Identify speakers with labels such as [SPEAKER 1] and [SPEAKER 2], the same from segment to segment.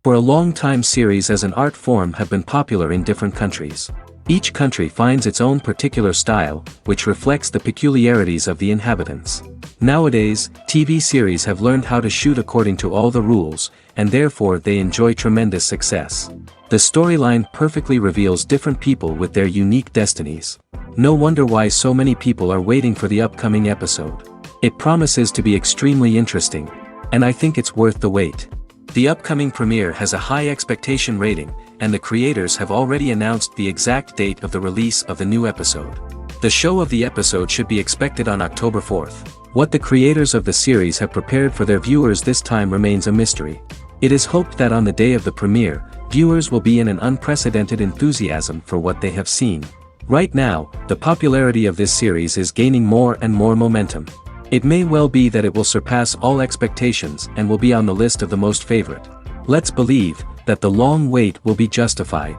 [SPEAKER 1] For a long time series as an art form have been popular in different countries. Each country finds its own particular style, which reflects the peculiarities of the inhabitants. Nowadays, TV series have learned how to shoot according to all the rules, and therefore they enjoy tremendous success. The storyline perfectly reveals different people with their unique destinies. No wonder why so many people are waiting for the upcoming episode. It promises to be extremely interesting, and I think it's worth the wait. The upcoming premiere has a high expectation rating, and the creators have already announced the exact date of the release of the new episode. The show of the episode should be expected on October 4th. What the creators of the series have prepared for their viewers this time remains a mystery. It is hoped that on the day of the premiere, viewers will be in an unprecedented enthusiasm for what they have seen. Right now, the popularity of this series is gaining more and more momentum. It may well be that it will surpass all expectations and will be on the list of the most favorite. Let's believe that the long wait will be justified.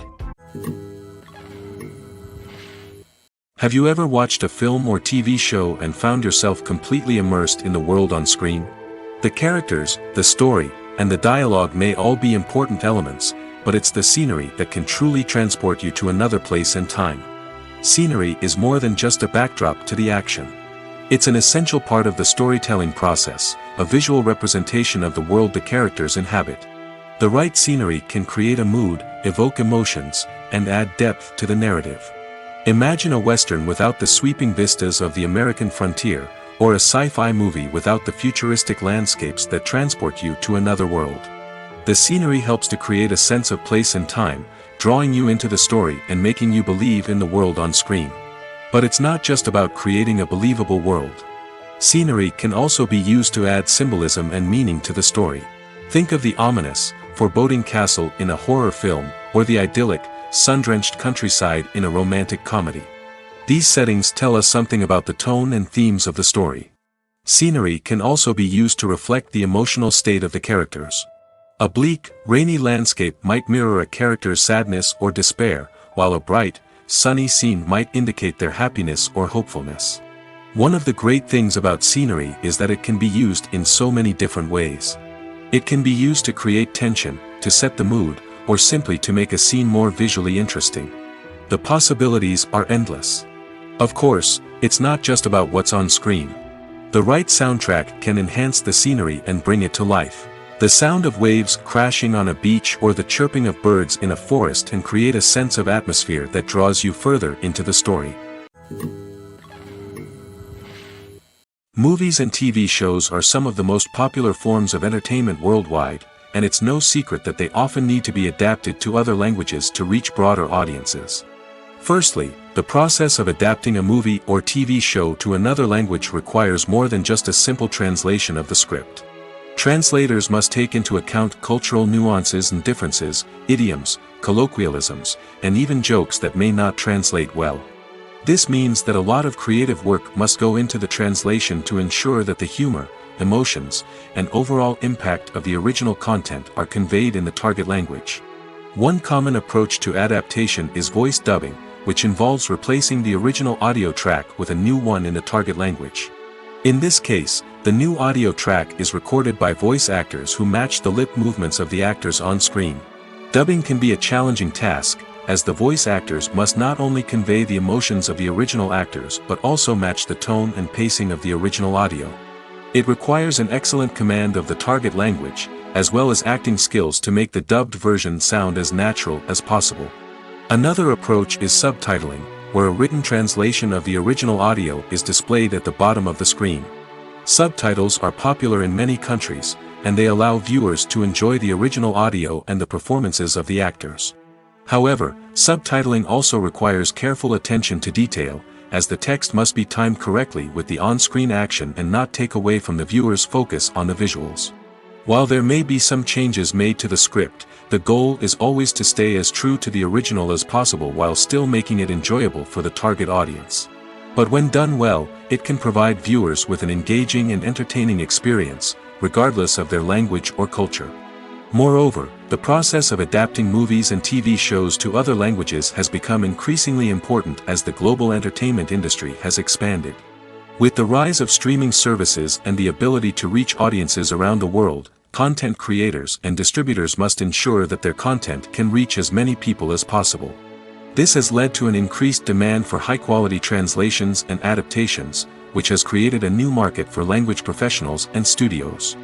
[SPEAKER 1] Have you ever watched a film or TV show and found yourself completely immersed in the world on screen? The characters, the story, and the dialogue may all be important elements, but it's the scenery that can truly transport you to another place and time. Scenery is more than just a backdrop to the action. It's an essential part of the storytelling process, a visual representation of the world the characters inhabit. The right scenery can create a mood, evoke emotions, and add depth to the narrative. Imagine a Western without the sweeping vistas of the American frontier, or a sci-fi movie without the futuristic landscapes that transport you to another world. The scenery helps to create a sense of place and time, drawing you into the story and making you believe in the world on screen. But it's not just about creating a believable world. Scenery can also be used to add symbolism and meaning to the story. Think of the ominous, foreboding castle in a horror film, or the idyllic, sun-drenched countryside in a romantic comedy. These settings tell us something about the tone and themes of the story. Scenery can also be used to reflect the emotional state of the characters. A bleak, rainy landscape might mirror a character's sadness or despair, while a bright, sunny scene might indicate their happiness or hopefulness. One of the great things about scenery is that it can be used in so many different ways. It can be used to create tension, to set the mood, or simply to make a scene more visually interesting. The possibilities are endless. Of course, it's not just about what's on screen. The right soundtrack can enhance the scenery and bring it to life. The sound of waves crashing on a beach or the chirping of birds in a forest can create a sense of atmosphere that draws you further into the story. Movies and TV shows are some of the most popular forms of entertainment worldwide, and it's no secret that they often need to be adapted to other languages to reach broader audiences. Firstly, the process of adapting a movie or TV show to another language requires more than just a simple translation of the script. Translators must take into account cultural nuances and differences, idioms, colloquialisms, and even jokes that may not translate well. This means that a lot of creative work must go into the translation to ensure that the humor, emotions, and overall impact of the original content are conveyed in the target language. One common approach to adaptation is voice dubbing, which involves replacing the original audio track with a new one in the target language. In this case, the new audio track is recorded by voice actors who match the lip movements of the actors on screen. Dubbing can be a challenging task, as the voice actors must not only convey the emotions of the original actors but also match the tone and pacing of the original audio. It requires an excellent command of the target language, as well as acting skills to make the dubbed version sound as natural as possible. Another approach is subtitling, where a written translation of the original audio is displayed at the bottom of the screen. Subtitles are popular in many countries, and they allow viewers to enjoy the original audio and the performances of the actors. However, subtitling also requires careful attention to detail, as the text must be timed correctly with the on-screen action and not take away from the viewer's focus on the visuals. While there may be some changes made to the script, the goal is always to stay as true to the original as possible while still making it enjoyable for the target audience. But when done well, it can provide viewers with an engaging and entertaining experience, regardless of their language or culture. Moreover, the process of adapting movies and TV shows to other languages has become increasingly important as the global entertainment industry has expanded. With the rise of streaming services and the ability to reach audiences around the world, content creators and distributors must ensure that their content can reach as many people as possible. This has led to an increased demand for high-quality translations and adaptations, which has created a new market for language professionals and studios.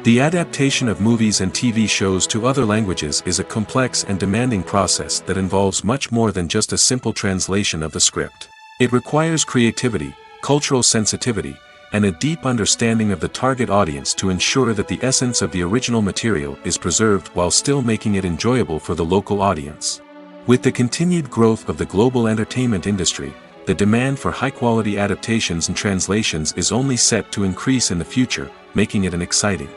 [SPEAKER 1] The adaptation of movies and TV shows to other languages is a complex and demanding process that involves much more than just a simple translation of the script. It requires creativity, cultural sensitivity, and a deep understanding of the target audience to ensure that the essence of the original material is preserved while still making it enjoyable for the local audience. With the continued growth of the global entertainment industry, the demand for high-quality adaptations and translations is only set to increase in the future, making it an exciting.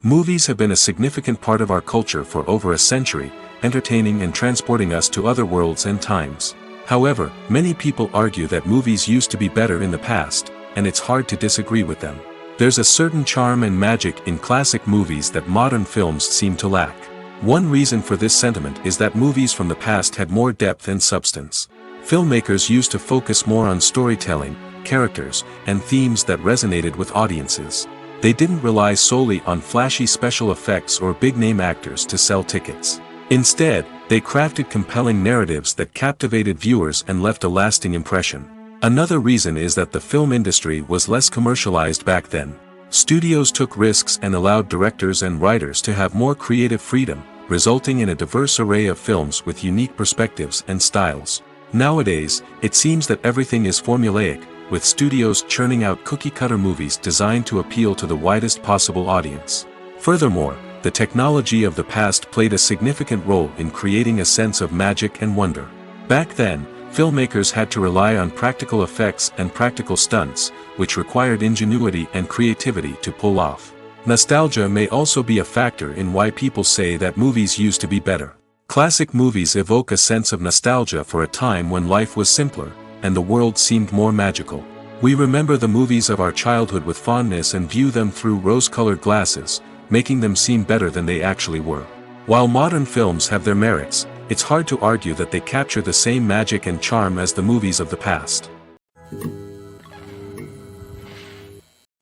[SPEAKER 1] Movies have been a significant part of our culture for over a century, entertaining and transporting us to other worlds and times. However, many people argue that movies used to be better in the past, and it's hard to disagree with them. There's a certain charm and magic in classic movies that modern films seem to lack. One reason for this sentiment is that movies from the past had more depth and substance. Filmmakers used to focus more on storytelling, characters, and themes that resonated with audiences. They didn't rely solely on flashy special effects or big-name actors to sell tickets. Instead, they crafted compelling narratives that captivated viewers and left a lasting impression. Another reason is that the film industry was less commercialized back then. Studios took risks and allowed directors and writers to have more creative freedom, resulting in a diverse array of films with unique perspectives and styles. Nowadays, it seems that everything is formulaic, with studios churning out cookie-cutter movies designed to appeal to the widest possible audience. Furthermore, the technology of the past played a significant role in creating a sense of magic and wonder. Back then, filmmakers had to rely on practical effects and practical stunts, which required ingenuity and creativity to pull off. Nostalgia may also be a factor in why people say that movies used to be better. Classic movies evoke a sense of nostalgia for a time when life was simpler, and the world seemed more magical. We remember the movies of our childhood with fondness and view them through rose-colored glasses, making them seem better than they actually were. While modern films have their merits, it's hard to argue that they capture the same magic and charm as the movies of the past.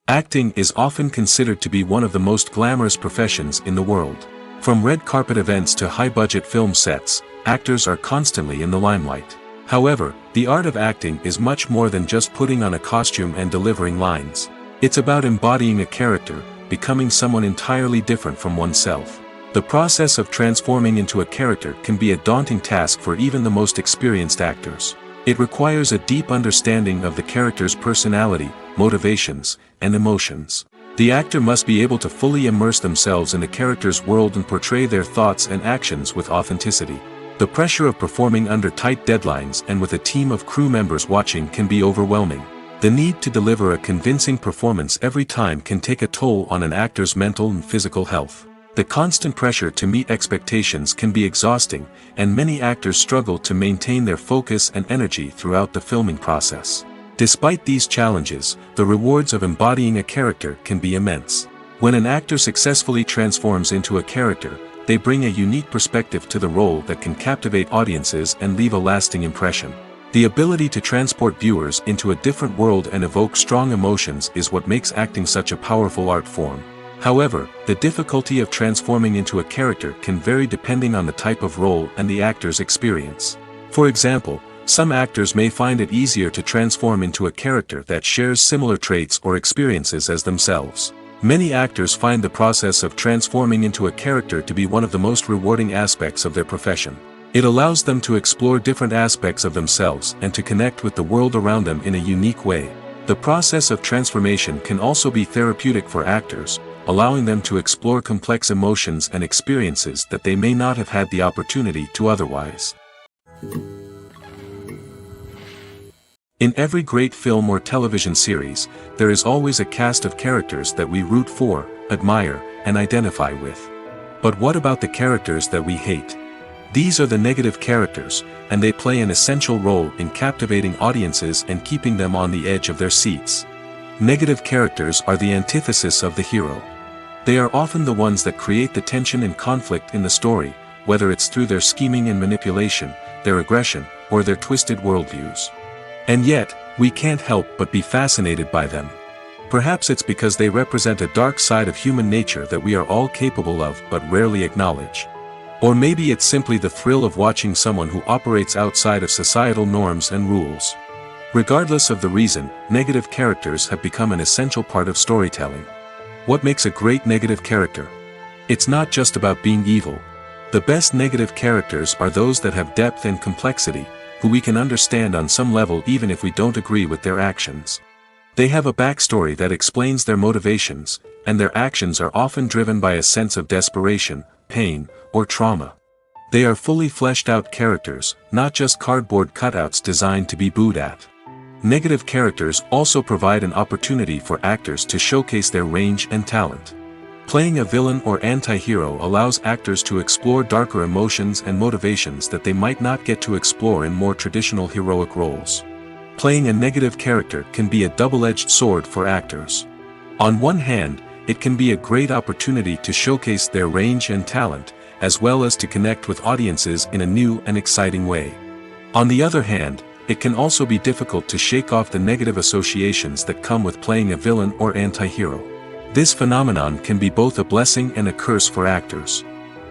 [SPEAKER 1] Acting is often considered to be one of the most glamorous professions in the world. From red carpet events to high-budget film sets, actors are constantly in the limelight. However, the art of acting is much more than just putting on a costume and delivering lines. It's about embodying a character, becoming someone entirely different from oneself. The process of transforming into a character can be a daunting task for even the most experienced actors. It requires a deep understanding of the character's personality, motivations, and emotions. The actor must be able to fully immerse themselves in the character's world and portray their thoughts and actions with authenticity. The pressure of performing under tight deadlines and with a team of crew members watching can be overwhelming. The need to deliver a convincing performance every time can take a toll on an actor's mental and physical health. The constant pressure to meet expectations can be exhausting, and many actors struggle to maintain their focus and energy throughout the filming process. Despite these challenges, the rewards of embodying a character can be immense. When an actor successfully transforms into a character, they bring a unique perspective to the role that can captivate audiences and leave a lasting impression. The ability to transport viewers into a different world and evoke strong emotions is what makes acting such a powerful art form. However, the difficulty of transforming into a character can vary depending on the type of role and the actor's experience. For example, some actors may find it easier to transform into a character that shares similar traits or experiences as themselves. Many actors find the process of transforming into a character to be one of the most rewarding aspects of their profession. It allows them to explore different aspects of themselves and to connect with the world around them in a unique way. The process of transformation can also be therapeutic for actors, allowing them to explore complex emotions and experiences that they may not have had the opportunity to otherwise. In every great film or television series, there is always a cast of characters that we root for, admire, and identify with. But what about the characters that we hate? These are the negative characters, and they play an essential role in captivating audiences and keeping them on the edge of their seats. Negative characters are the antithesis of the hero. They are often the ones that create the tension and conflict in the story, whether it's through their scheming and manipulation, their aggression, or their twisted worldviews. And yet, we can't help but be fascinated by them. Perhaps it's because they represent a dark side of human nature that we are all capable of but rarely acknowledge. Or maybe it's simply the thrill of watching someone who operates outside of societal norms and rules. Regardless of the reason, negative characters have become an essential part of storytelling. What makes a great negative character? It's not just about being evil. The best negative characters are those that have depth and complexity, who we can understand on some level even if we don't agree with their actions. They have a backstory that explains their motivations, and their actions are often driven by a sense of desperation, pain, or trauma. They are fully fleshed out characters, not just cardboard cutouts designed to be booed at. Negative characters also provide an opportunity for actors to showcase their range and talent. Playing a villain or anti-hero allows actors to explore darker emotions and motivations that they might not get to explore in more traditional heroic roles. Playing a negative character can be a double-edged sword for actors. On one hand, it can be a great opportunity to showcase their range and talent, as well as to connect with audiences in a new and exciting way. On the other hand, it can also be difficult to shake off the negative associations that come with playing a villain or anti-hero. This phenomenon can be both a blessing and a curse for actors.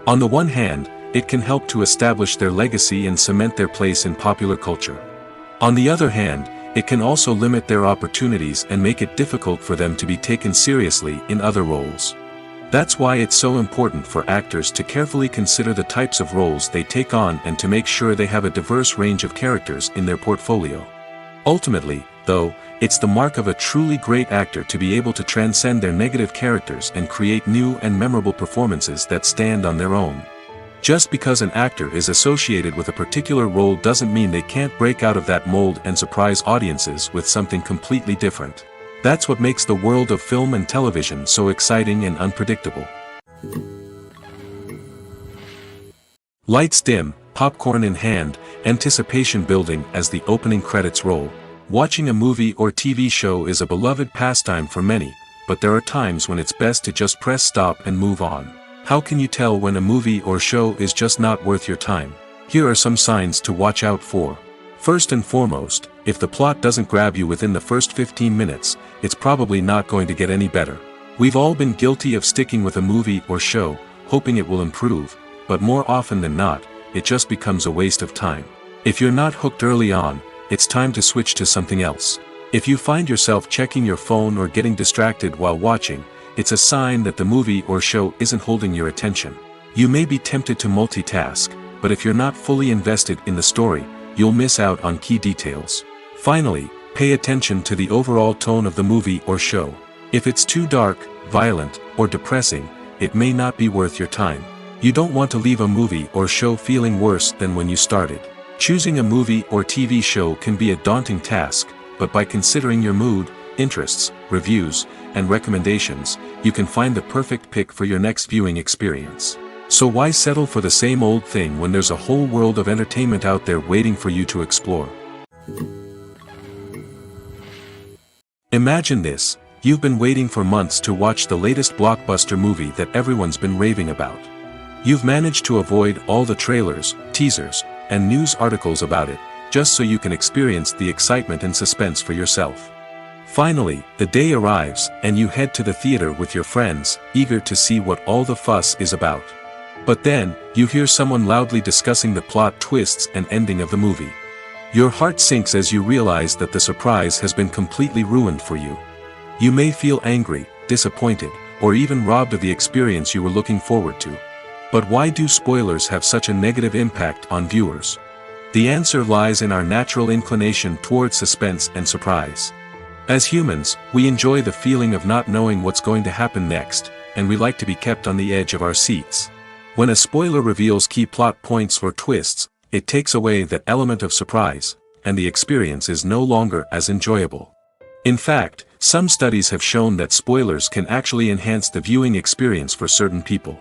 [SPEAKER 1] On the one hand, it can help to establish their legacy and cement their place in popular culture. On the other hand, it can also limit their opportunities and make it difficult for them to be taken seriously in other roles. That's why it's so important for actors to carefully consider the types of roles they take on and to make sure they have a diverse range of characters in their portfolio. Ultimately, though, it's the mark of a truly great actor to be able to transcend their negative characters and create new and memorable performances that stand on their own. Just because an actor is associated with a particular role doesn't mean they can't break out of that mold and surprise audiences with something completely different. That's what makes the world of film and television so exciting and unpredictable. Lights dim, popcorn in hand, anticipation building as the opening credits roll. Watching a movie or TV show is a beloved pastime for many, but there are times when it's best to just press stop and move on. How can you tell when a movie or show is just not worth your time? Here are some signs to watch out for. First and foremost, if the plot doesn't grab you within the first 15 minutes, it's probably not going to get any better. We've all been guilty of sticking with a movie or show, hoping it will improve, but more often than not, it just becomes a waste of time. If you're not hooked early on, it's time to switch to something else. If you find yourself checking your phone or getting distracted while watching, it's a sign that the movie or show isn't holding your attention. You may be tempted to multitask, but if you're not fully invested in the story, you'll miss out on key details. Finally, pay attention to the overall tone of the movie or show. If it's too dark, violent, or depressing, it may not be worth your time. You don't want to leave a movie or show feeling worse than when you started. Choosing a movie or TV show can be a daunting task, but by considering your mood, interests, reviews, and recommendations, you can find the perfect pick for your next viewing experience. So why settle for the same old thing when there's a whole world of entertainment out there waiting for you to explore? Imagine this: you've been waiting for months to watch the latest blockbuster movie that everyone's been raving about. You've managed to avoid all the trailers, teasers, and news articles about it, just so you can experience the excitement and suspense for yourself. Finally, the day arrives, and you head to the theater with your friends, eager to see what all the fuss is about. But then, you hear someone loudly discussing the plot twists and ending of the movie. Your heart sinks as you realize that the surprise has been completely ruined for you. You may feel angry, disappointed, or even robbed of the experience you were looking forward to. But why do spoilers have such a negative impact on viewers? The answer lies in our natural inclination towards suspense and surprise. As humans, we enjoy the feeling of not knowing what's going to happen next, and we like to be kept on the edge of our seats. When a spoiler reveals key plot points or twists, it takes away that element of surprise, and the experience is no longer as enjoyable. In fact, some studies have shown that spoilers can actually enhance the viewing experience for certain people.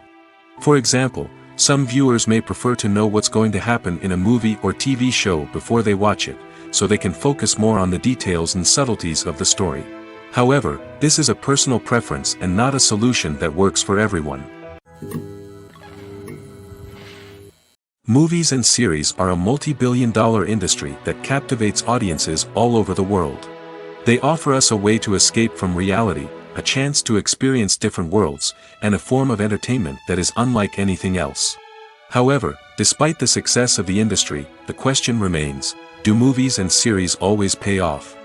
[SPEAKER 1] For example, some viewers may prefer to know what's going to happen in a movie or TV show before they watch it, so they can focus more on the details and subtleties of the story. However, this is a personal preference and not a solution that works for everyone. Movies and series are a multi-billion-dollar industry that captivates audiences all over the world. They offer us a way to escape from reality, a chance to experience different worlds, and a form of entertainment that is unlike anything else. However, despite the success of the industry, the question remains, do movies and series always pay off?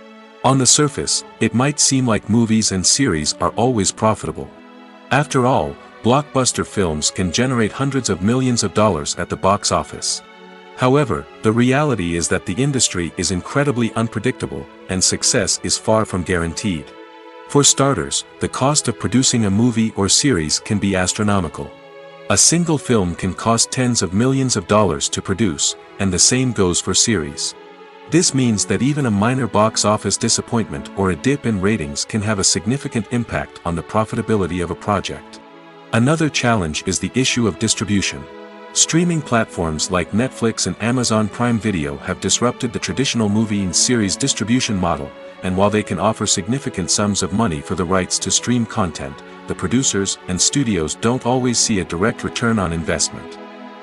[SPEAKER 1] On the surface, it might seem like movies and series are always profitable. After all, blockbuster films can generate hundreds of millions of dollars at the box office. However, the reality is that the industry is incredibly unpredictable, and success is far from guaranteed. For starters, the cost of producing a movie or series can be astronomical. A single film can cost tens of millions of dollars to produce, and the same goes for series. This means that even a minor box office disappointment or a dip in ratings can have a significant impact on the profitability of a project. Another challenge is the issue of distribution. Streaming platforms like Netflix and Amazon Prime Video have disrupted the traditional movie and series distribution model, and while they can offer significant sums of money for the rights to stream content, the producers and studios don't always see a direct return on investment.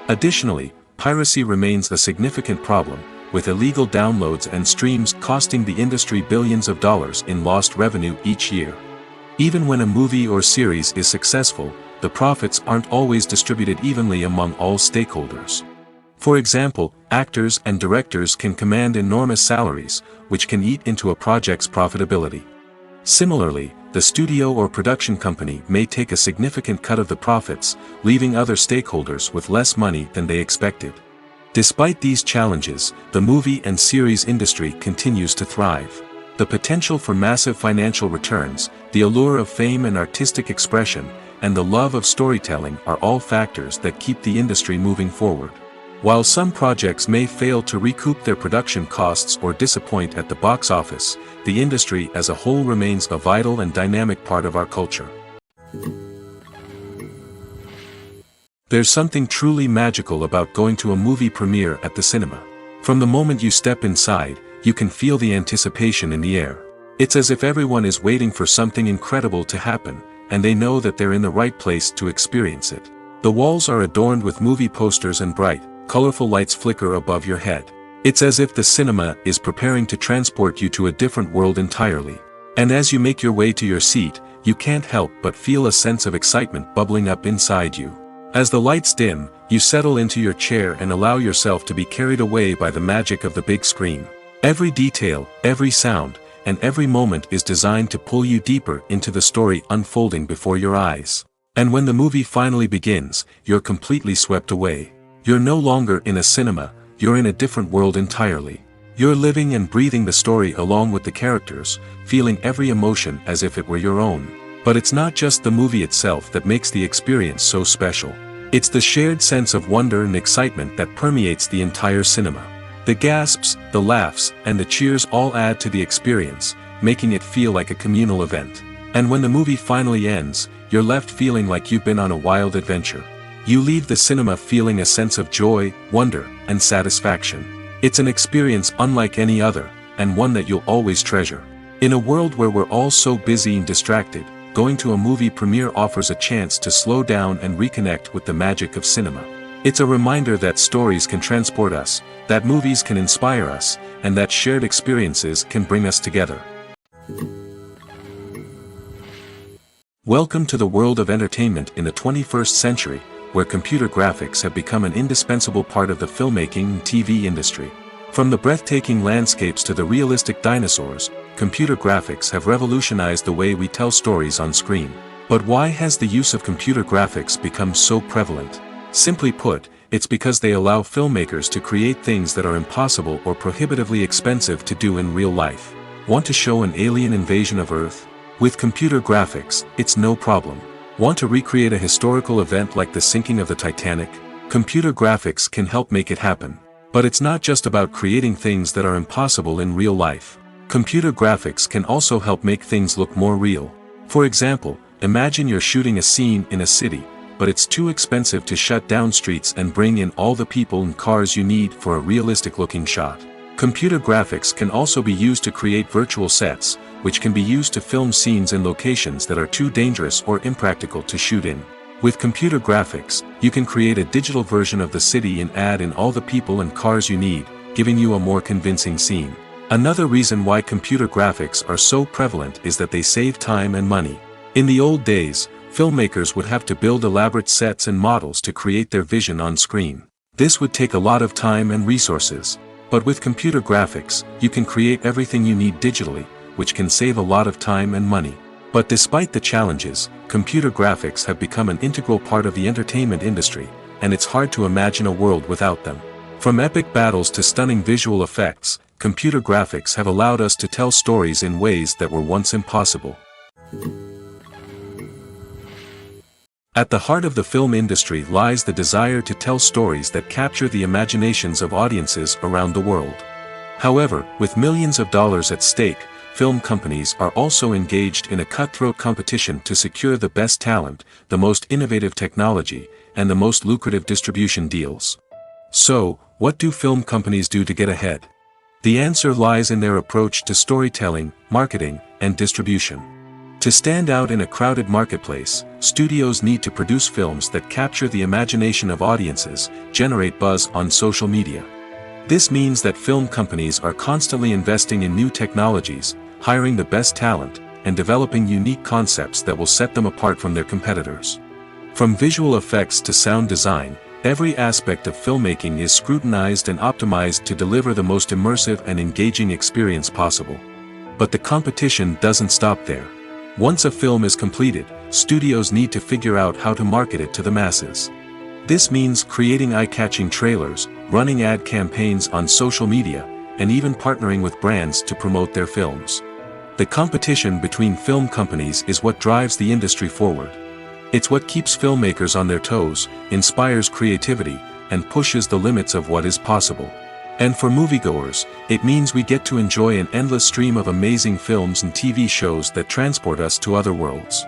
[SPEAKER 1] Additionally, piracy remains a significant problem, with illegal downloads and streams costing the industry billions of dollars in lost revenue each year. Even when a movie or series is successful, the profits aren't always distributed evenly among all stakeholders. For example, actors and directors can command enormous salaries, which can eat into a project's profitability. Similarly, the studio or production company may take a significant cut of the profits, leaving other stakeholders with less money than they expected. Despite these challenges, the movie and series industry continues to thrive. The potential for massive financial returns, the allure of fame and artistic expression, and the love of storytelling are all factors that keep the industry moving forward. While some projects may fail to recoup their production costs or disappoint at the box office, the industry as a whole remains a vital and dynamic part of our culture. There's something truly magical about going to a movie premiere at the cinema. From the moment you step inside, you can feel the anticipation in the air. It's as if everyone is waiting for something incredible to happen, and they know that they're in the right place to experience it. The walls are adorned with movie posters and bright, colorful lights flicker above your head. It's as if the cinema is preparing to transport you to a different world entirely. And as you make your way to your seat, you can't help but feel a sense of excitement bubbling up inside you. As the lights dim, you settle into your chair and allow yourself to be carried away by the magic of the big screen. Every detail, every sound, and every moment is designed to pull you deeper into the story unfolding before your eyes. And when the movie finally begins, you're completely swept away. You're no longer in a cinema, you're in a different world entirely. You're living and breathing the story along with the characters, feeling every emotion as if it were your own. But it's not just the movie itself that makes the experience so special. It's the shared sense of wonder and excitement that permeates the entire cinema. The gasps, the laughs, and the cheers all add to the experience, making it feel like a communal event. And when the movie finally ends, you're left feeling like you've been on a wild adventure. You leave the cinema feeling a sense of joy, wonder, and satisfaction. It's an experience unlike any other, and one that you'll always treasure. In a world where we're all so busy and distracted, going to a movie premiere offers a chance to slow down and reconnect with the magic of cinema. It's a reminder that stories can transport us, that movies can inspire us, and that shared experiences can bring us together. Welcome to the world of entertainment in the 21st century, where computer graphics have become an indispensable part of the filmmaking and TV industry. From the breathtaking landscapes to the realistic dinosaurs, computer graphics have revolutionized the way we tell stories on screen. But why has the use of computer graphics become so prevalent? Simply put, it's because they allow filmmakers to create things that are impossible or prohibitively expensive to do in real life. Want to show an alien invasion of Earth? With computer graphics, it's no problem. Want to recreate a historical event like the sinking of the Titanic? Computer graphics can help make it happen. But it's not just about creating things that are impossible in real life. Computer graphics can also help make things look more real. For example, imagine you're shooting a scene in a city, but it's too expensive to shut down streets and bring in all the people and cars you need for a realistic-looking shot. Computer graphics can also be used to create virtual sets, which can be used to film scenes in locations that are too dangerous or impractical to shoot in. With computer graphics, you can create a digital version of the city and add in all the people and cars you need, giving you a more convincing scene. Another reason why computer graphics are so prevalent is that they save time and money. In the old days, filmmakers would have to build elaborate sets and models to create their vision on screen. This would take a lot of time and resources. But with computer graphics, you can create everything you need digitally, which can save a lot of time and money. But despite the challenges, computer graphics have become an integral part of the entertainment industry, and it's hard to imagine a world without them. From epic battles to stunning visual effects, computer graphics have allowed us to tell stories in ways that were once impossible. At the heart of the film industry lies the desire to tell stories that capture the imaginations of audiences around the world. However, with millions of dollars at stake, film companies are also engaged in a cutthroat competition to secure the best talent, the most innovative technology, and the most lucrative distribution deals. So, what do film companies do to get ahead? The answer lies in their approach to storytelling, marketing, and distribution. To stand out in a crowded marketplace, studios need to produce films that capture the imagination of audiences, generate buzz on social media. This means that film companies are constantly investing in new technologies, hiring the best talent, and developing unique concepts that will set them apart from their competitors. From visual effects to sound design, every aspect of filmmaking is scrutinized and optimized to deliver the most immersive and engaging experience possible. But the competition doesn't stop there. Once a film is completed, studios need to figure out how to market it to the masses. This means creating eye-catching trailers, running ad campaigns on social media, and even partnering with brands to promote their films. The competition between film companies is what drives the industry forward. It's what keeps filmmakers on their toes, inspires creativity, and pushes the limits of what is possible. And for moviegoers, it means we get to enjoy an endless stream of amazing films and TV shows that transport us to other worlds.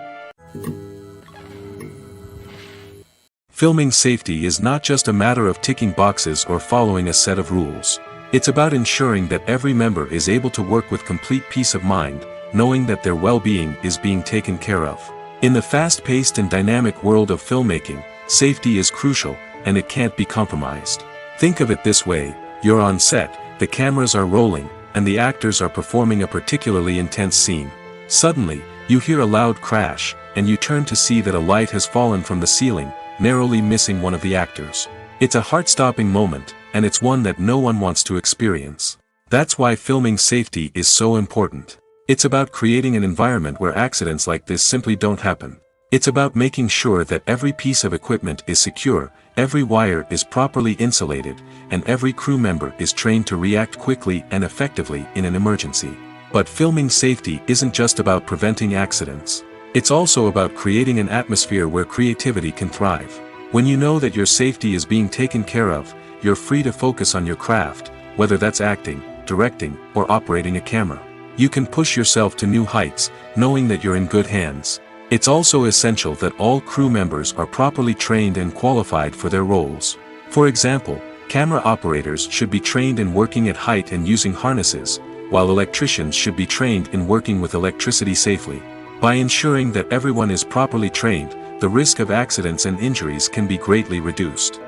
[SPEAKER 1] Filming safety is not just a matter of ticking boxes or following a set of rules. It's about ensuring that every member is able to work with complete peace of mind, knowing that their well-being is being taken care of. In the fast-paced and dynamic world of filmmaking, safety is crucial, and it can't be compromised. Think of it this way. You're on set, the cameras are rolling, and the actors are performing a particularly intense scene. Suddenly, you hear a loud crash, and you turn to see that a light has fallen from the ceiling, narrowly missing one of the actors. It's a heart-stopping moment, and it's one that no one wants to experience. That's why filming safety is so important. It's about creating an environment where accidents like this simply don't happen. It's about making sure that every piece of equipment is secure, every wire is properly insulated, and every crew member is trained to react quickly and effectively in an emergency. But filming safety isn't just about preventing accidents. It's also about creating an atmosphere where creativity can thrive. When you know that your safety is being taken care of, you're free to focus on your craft, whether that's acting, directing, or operating a camera. You can push yourself to new heights, knowing that you're in good hands. It's also essential that all crew members are properly trained and qualified for their roles. For example, camera operators should be trained in working at height and using harnesses, while electricians should be trained in working with electricity safely. By ensuring that everyone is properly trained, the risk of accidents and injuries can be greatly reduced.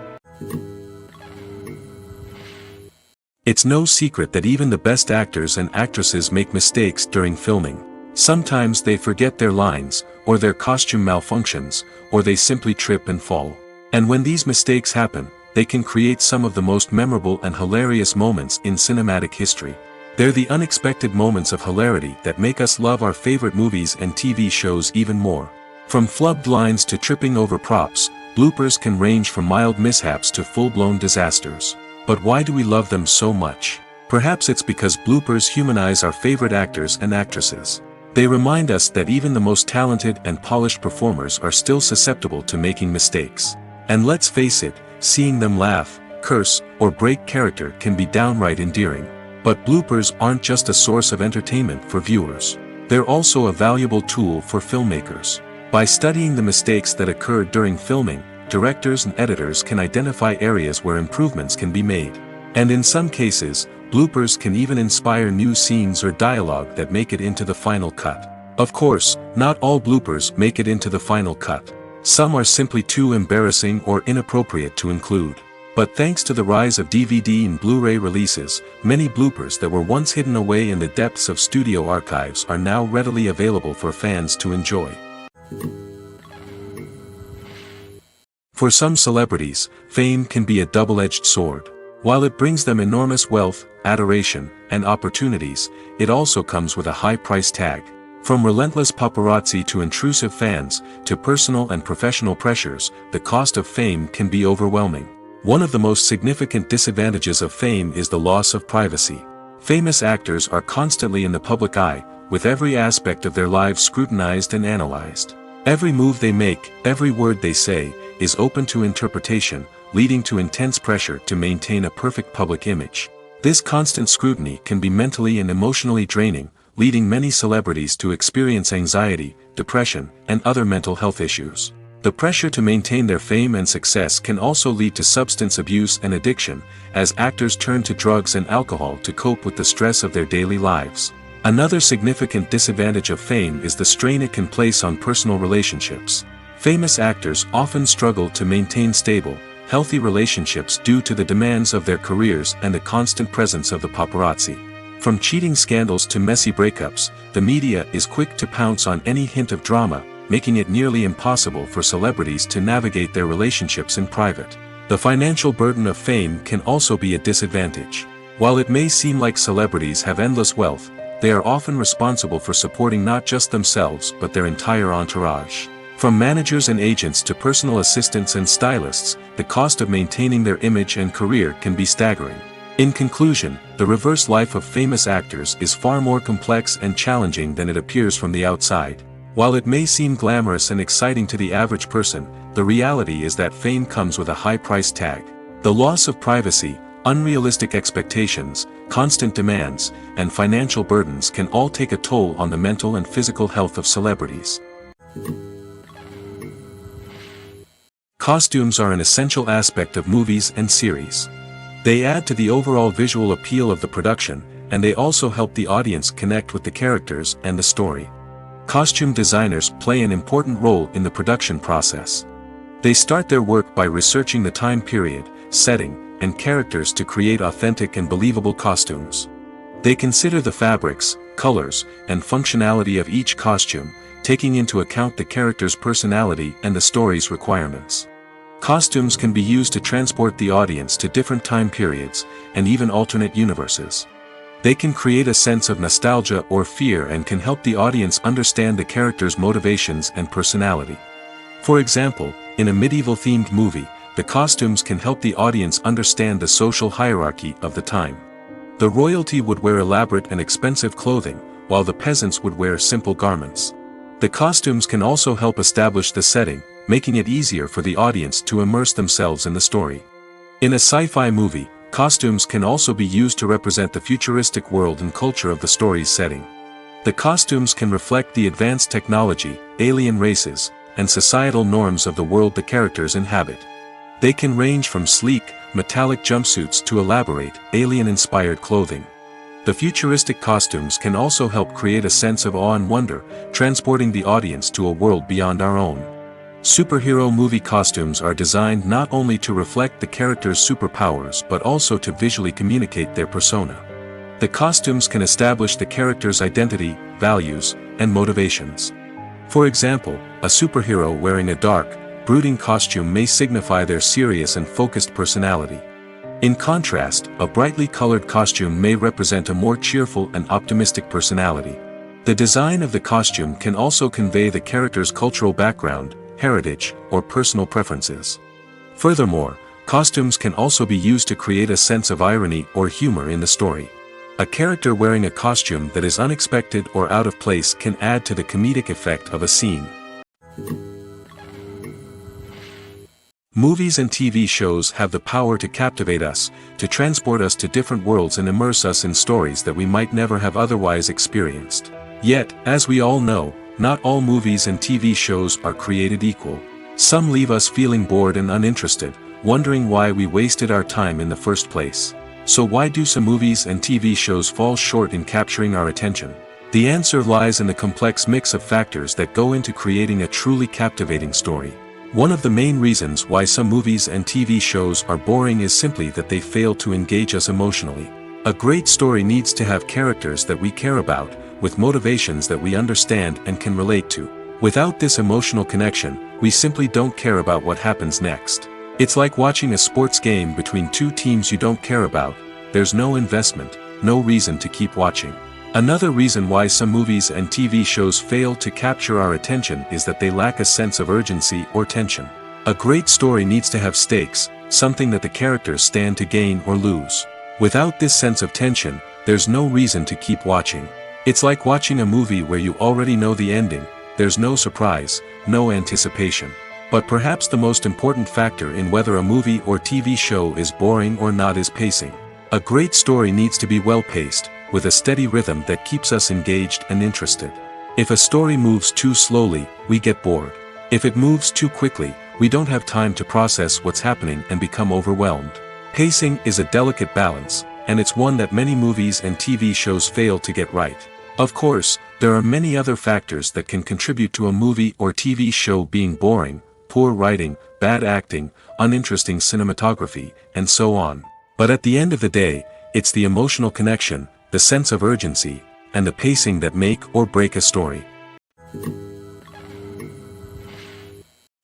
[SPEAKER 1] It's no secret that even the best actors and actresses make mistakes during filming. Sometimes they forget their lines, or their costume malfunctions, or they simply trip and fall. And when these mistakes happen, they can create some of the most memorable and hilarious moments in cinematic history. They're the unexpected moments of hilarity that make us love our favorite movies and TV shows even more. From flubbed lines to tripping over props, bloopers can range from mild mishaps to full-blown disasters. But why do we love them so much? Perhaps it's because bloopers humanize our favorite actors and actresses. They remind us that even the most talented and polished performers are still susceptible to making mistakes. And let's face it, seeing them laugh, curse, or break character can be downright endearing. But bloopers aren't just a source of entertainment for viewers. They're also a valuable tool for filmmakers. By studying the mistakes that occurred during filming, directors and editors can identify areas where improvements can be made. And in some cases, bloopers can even inspire new scenes or dialogue that make it into the final cut. Of course, not all bloopers make it into the final cut. Some are simply too embarrassing or inappropriate to include. But thanks to the rise of DVD and Blu-ray releases, many bloopers that were once hidden away in the depths of studio archives are now readily available for fans to enjoy. For some celebrities, fame can be a double-edged sword. While it brings them enormous wealth, adoration, and opportunities, it also comes with a high price tag. From relentless paparazzi to intrusive fans, to personal and professional pressures, the cost of fame can be overwhelming. One of the most significant disadvantages of fame is the loss of privacy. Famous actors are constantly in the public eye, with every aspect of their lives scrutinized and analyzed. Every move they make, every word they say, is open to interpretation, leading to intense pressure to maintain a perfect public image. This constant scrutiny can be mentally and emotionally draining, leading many celebrities to experience anxiety, depression, and other mental health issues. The pressure to maintain their fame and success can also lead to substance abuse and addiction, as actors turn to drugs and alcohol to cope with the stress of their daily lives. Another significant disadvantage of fame is the strain it can place on personal relationships. Famous actors often struggle to maintain stable, healthy relationships due to the demands of their careers and the constant presence of the paparazzi. From cheating scandals to messy breakups, the media is quick to pounce on any hint of drama, making it nearly impossible for celebrities to navigate their relationships in private. The financial burden of fame can also be a disadvantage. While it may seem like celebrities have endless wealth, they are often responsible for supporting not just themselves but their entire entourage. From managers and agents to personal assistants and stylists, the cost of maintaining their image and career can be staggering. In conclusion, the reverse life of famous actors is far more complex and challenging than it appears from the outside. While it may seem glamorous and exciting to the average person, the reality is that fame comes with a high price tag. The loss of privacy, unrealistic expectations, constant demands, and financial burdens can all take a toll on the mental and physical health of celebrities. Costumes are an essential aspect of movies and series. They add to the overall visual appeal of the production, and they also help the audience connect with the characters and the story. Costume designers play an important role in the production process. They start their work by researching the time period, setting, and characters to create authentic and believable costumes. They consider the fabrics, colors, and functionality of each costume, taking into account the character's personality and the story's requirements. Costumes can be used to transport the audience to different time periods, and even alternate universes. They can create a sense of nostalgia or fear and can help the audience understand the character's motivations and personality. For example, in a medieval-themed movie, the costumes can help the audience understand the social hierarchy of the time. The royalty would wear elaborate and expensive clothing, while the peasants would wear simple garments. The costumes can also help establish the setting, making it easier for the audience to immerse themselves in the story. In a sci-fi movie, costumes can also be used to represent the futuristic world and culture of the story's setting. The costumes can reflect the advanced technology, alien races, and societal norms of the world the characters inhabit. They can range from sleek, metallic jumpsuits to elaborate, alien-inspired clothing. The futuristic costumes can also help create a sense of awe and wonder, transporting the audience to a world beyond our own. Superhero movie costumes are designed not only to reflect the character's superpowers but also to visually communicate their persona. The costumes can establish the character's identity, values, and motivations. For example, a superhero wearing a dark, brooding costume may signify their serious and focused personality. In contrast, a brightly colored costume may represent a more cheerful and optimistic personality. The design of the costume can also convey the character's cultural background, heritage, or personal preferences. Furthermore, costumes can also be used to create a sense of irony or humor in the story. A character wearing a costume that is unexpected or out of place can add to the comedic effect of a scene. Movies and TV shows have the power to captivate us, to transport us to different worlds and immerse us in stories that we might never have otherwise experienced. Yet, as we all know, not all movies and TV shows are created equal. Some leave us feeling bored and uninterested, wondering why we wasted our time in the first place. So why do some movies and TV shows fall short in capturing our attention? The answer lies in the complex mix of factors that go into creating a truly captivating story. One of the main reasons why some movies and TV shows are boring is simply that they fail to engage us emotionally. A great story needs to have characters that we care about, with motivations that we understand and can relate to. Without this emotional connection, we simply don't care about what happens next. It's like watching a sports game between two teams you don't care about. There's no investment, no reason to keep watching. Another reason why some movies and TV shows fail to capture our attention is that they lack a sense of urgency or tension. A great story needs to have stakes, something that the characters stand to gain or lose. Without this sense of tension, there's no reason to keep watching. It's like watching a movie where you already know the ending. There's no surprise, no anticipation. But perhaps the most important factor in whether a movie or TV show is boring or not is pacing. A great story needs to be well-paced, with a steady rhythm that keeps us engaged and interested. If a story moves too slowly, we get bored. If it moves too quickly, we don't have time to process what's happening and become overwhelmed. Pacing is a delicate balance, and it's one that many movies and TV shows fail to get right. Of course, there are many other factors that can contribute to a movie or TV show being boring: poor writing, bad acting, uninteresting cinematography, and so on. But at the end of the day, it's the emotional connection, the sense of urgency, and the pacing that make or break a story.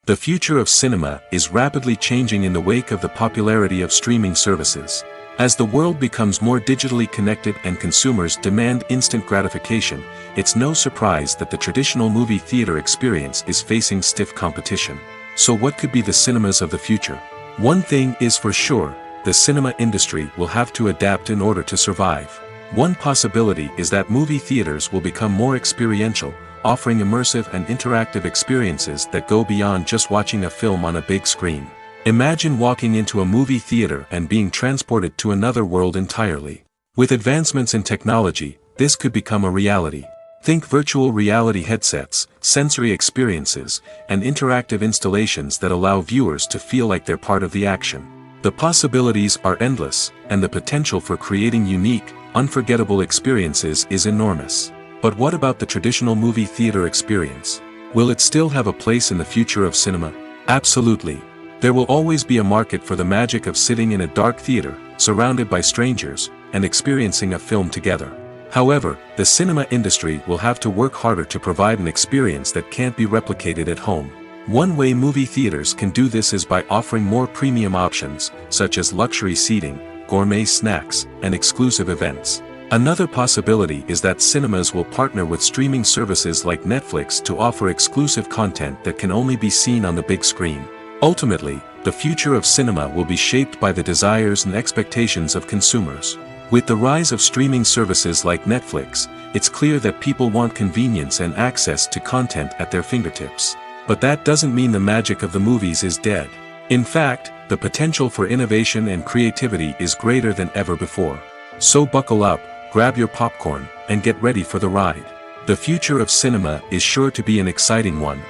[SPEAKER 1] The future of cinema is rapidly changing in the wake of the popularity of streaming services. As the world becomes more digitally connected and consumers demand instant gratification, it's no surprise that the traditional movie theater experience is facing stiff competition. So what could be the cinemas of the future? One thing is for sure: the cinema industry will have to adapt in order to survive. One possibility is that movie theaters will become more experiential, offering immersive and interactive experiences that go beyond just watching a film on a big screen. Imagine walking into a movie theater and being transported to another world entirely. With advancements in technology, this could become a reality. Think virtual reality headsets, sensory experiences, and interactive installations that allow viewers to feel like they're part of the action. The possibilities are endless, and the potential for creating unique, unforgettable experiences is enormous. But what about the traditional movie theater experience? Will it still have a place in the future of cinema? Absolutely. There will always be a market for the magic of sitting in a dark theater, surrounded by strangers, and experiencing a film together. However, the cinema industry will have to work harder to provide an experience that can't be replicated at home. One way movie theaters can do this is by offering more premium options, such as luxury seating, gourmet snacks, and exclusive events. Another possibility is that cinemas will partner with streaming services like Netflix to offer exclusive content that can only be seen on the big screen. Ultimately, the future of cinema will be shaped by the desires and expectations of consumers. With the rise of streaming services like Netflix, it's clear that people want convenience and access to content at their fingertips. But that doesn't mean the magic of the movies is dead. In fact, the potential for innovation and creativity is greater than ever before. So buckle up, grab your popcorn, and get ready for the ride. The future of cinema is sure to be an exciting one.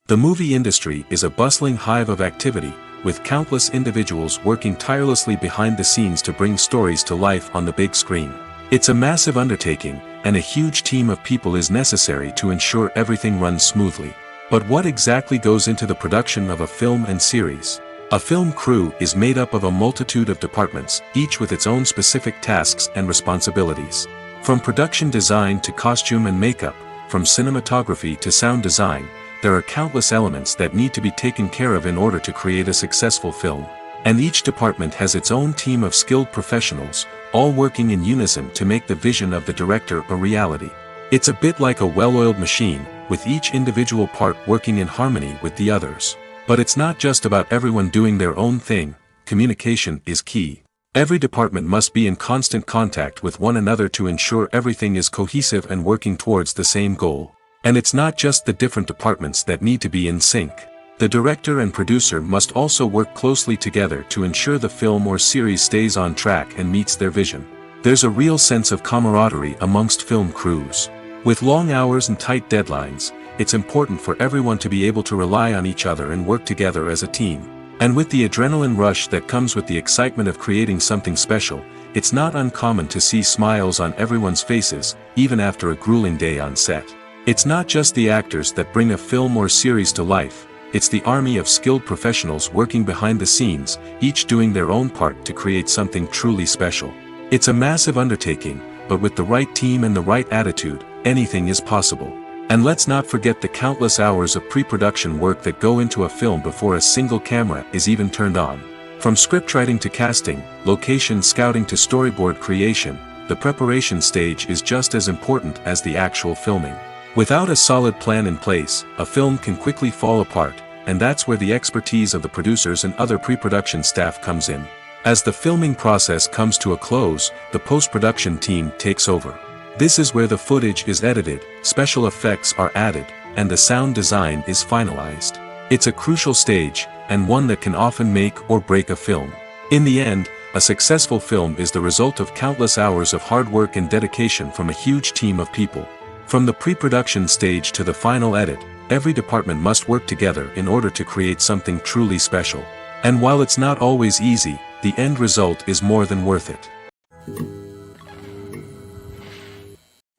[SPEAKER 1] The movie industry is a bustling hive of activity, with countless individuals working tirelessly behind the scenes to bring stories to life on the big screen. It's a massive undertaking, and a huge team of people is necessary to ensure everything runs smoothly. But what exactly goes into the production of a film and series? A film crew is made up of a multitude of departments, each with its own specific tasks and responsibilities. From production design to costume and makeup, from cinematography to sound design, there are countless elements that need to be taken care of in order to create a successful film. And each department has its own team of skilled professionals, all working in unison to make the vision of the director a reality. It's a bit like a well-oiled machine, with each individual part working in harmony with the others. But it's not just about everyone doing their own thing. Communication is key. Every department must be in constant contact with one another to ensure everything is cohesive and working towards the same goal. And it's not just the different departments that need to be in sync. The director and producer must also work closely together to ensure the film or series stays on track and meets their vision. There's a real sense of camaraderie amongst film crews. With long hours and tight deadlines, it's important for everyone to be able to rely on each other and work together as a team. And with the adrenaline rush that comes with the excitement of creating something special, it's not uncommon to see smiles on everyone's faces, even after a grueling day on set. It's not just the actors that bring a film or series to life, it's the army of skilled professionals working behind the scenes, each doing their own part to create something truly special. It's a massive undertaking, but with the right team and the right attitude, anything is possible. And let's not forget the countless hours of pre-production work that go into a film before a single camera is even turned on. From scriptwriting to casting, location scouting to storyboard creation, the preparation stage is just as important as the actual filming. Without a solid plan in place, a film can quickly fall apart, and that's where the expertise of the producers and other pre-production staff comes in. As the filming process comes to a close, the post-production team takes over. This is where the footage is edited, special effects are added, and the sound design is finalized. It's a crucial stage, and one that can often make or break a film. In the end, a successful film is the result of countless hours of hard work and dedication from a huge team of people. From the pre-production stage to the final edit, every department must work together in order to create something truly special. And while it's not always easy, the end result is more than worth it.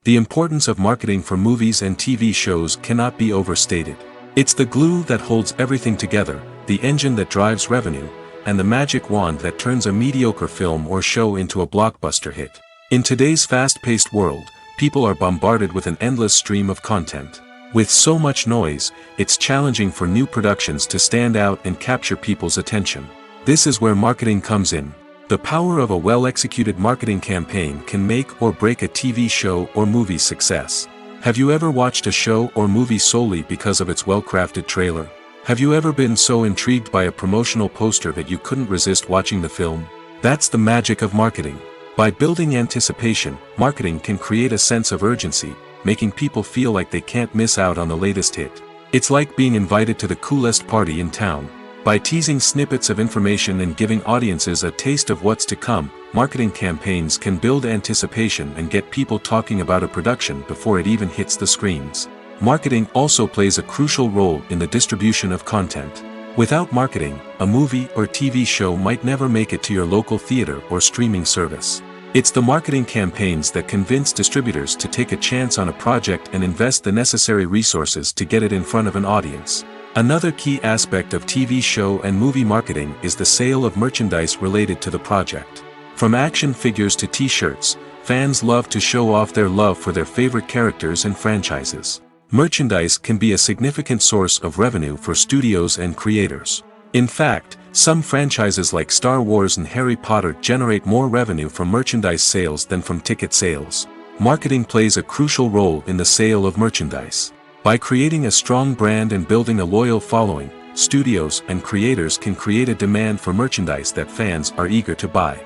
[SPEAKER 1] The importance of marketing for movies and TV shows cannot be overstated. It's the glue that holds everything together, the engine that drives revenue, and the magic wand that turns a mediocre film or show into a blockbuster hit. In today's fast-paced world, people are bombarded with an endless stream of content. With so much noise, it's challenging for new productions to stand out and capture people's attention. This is where marketing comes in. The power of a well-executed marketing campaign can make or break a TV show or movie's success. Have you ever watched a show or movie solely because of its well-crafted trailer? Have you ever been so intrigued by a promotional poster that you couldn't resist watching the film? That's the magic of marketing. By building anticipation, marketing can create a sense of urgency, making people feel like they can't miss out on the latest hit. It's like being invited to the coolest party in town. By teasing snippets of information and giving audiences a taste of what's to come, marketing campaigns can build anticipation and get people talking about a production before it even hits the screens. Marketing also plays a crucial role in the distribution of content. Without marketing, a movie or TV show might never make it to your local theater or streaming service. It's the marketing campaigns that convince distributors to take a chance on a project and invest the necessary resources to get it in front of an audience. Another key aspect of TV show and movie marketing is the sale of merchandise related to the project. From action figures to t-shirts, fans love to show off their love for their favorite characters and franchises. Merchandise can be a significant source of revenue for studios and creators. In fact, some franchises like Star Wars and Harry Potter generate more revenue from merchandise sales than from ticket sales. Marketing plays a crucial role in the sale of merchandise. By creating a strong brand and building a loyal following, studios and creators can create a demand for merchandise that fans are eager to buy.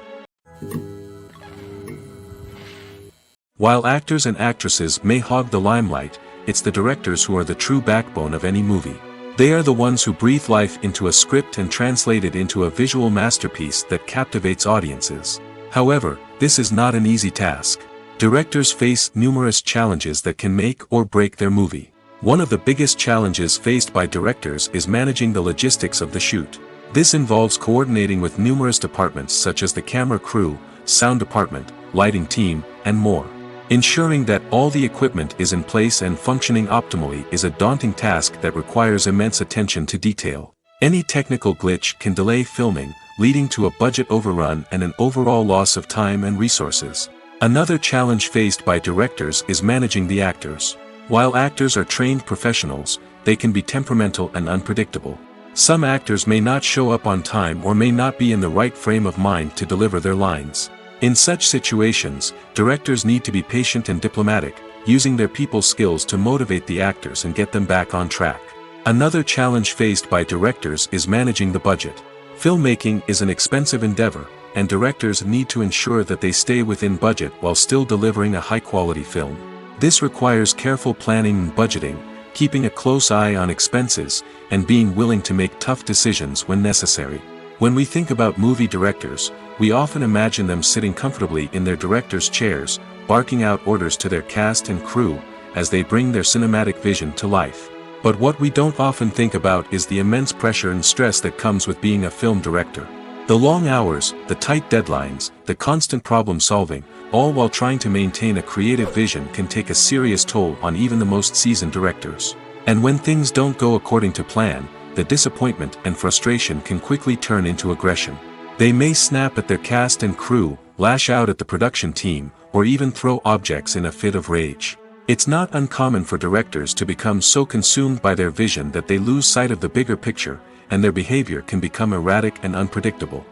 [SPEAKER 1] While actors and actresses may hog the limelight, it's the directors who are the true backbone of any movie. They are the ones who breathe life into a script and translate it into a visual masterpiece that captivates audiences. However, this is not an easy task. Directors face numerous challenges that can make or break their movie. One of the biggest challenges faced by directors is managing the logistics of the shoot. This involves coordinating with numerous departments such as the camera crew, sound department, lighting team, and more. Ensuring that all the equipment is in place and functioning optimally is a daunting task that requires immense attention to detail. Any technical glitch can delay filming, leading to a budget overrun and an overall loss of time and resources. Another challenge faced by directors is managing the actors. While actors are trained professionals, they can be temperamental and unpredictable. Some actors may not show up on time or may not be in the right frame of mind to deliver their lines. In such situations, directors need to be patient and diplomatic, using their people skills to motivate the actors and get them back on track. Another challenge faced by directors is managing the budget. Filmmaking is an expensive endeavor, and directors need to ensure that they stay within budget while still delivering a high-quality film. This requires careful planning and budgeting, keeping a close eye on expenses, and being willing to make tough decisions when necessary. When we think about movie directors, we often imagine them sitting comfortably in their director's chairs, barking out orders to their cast and crew, as they bring their cinematic vision to life. But what we don't often think about is the immense pressure and stress that comes with being a film director. The long hours, the tight deadlines, the constant problem solving, all while trying to maintain a creative vision can take a serious toll on even the most seasoned directors. And when things don't go according to plan, the disappointment and frustration can quickly turn into aggression. They may snap at their cast and crew, lash out at the production team, or even throw objects in a fit of rage. It's not uncommon for directors to become so consumed by their vision that they lose sight of the bigger picture, and their behavior can become erratic and unpredictable.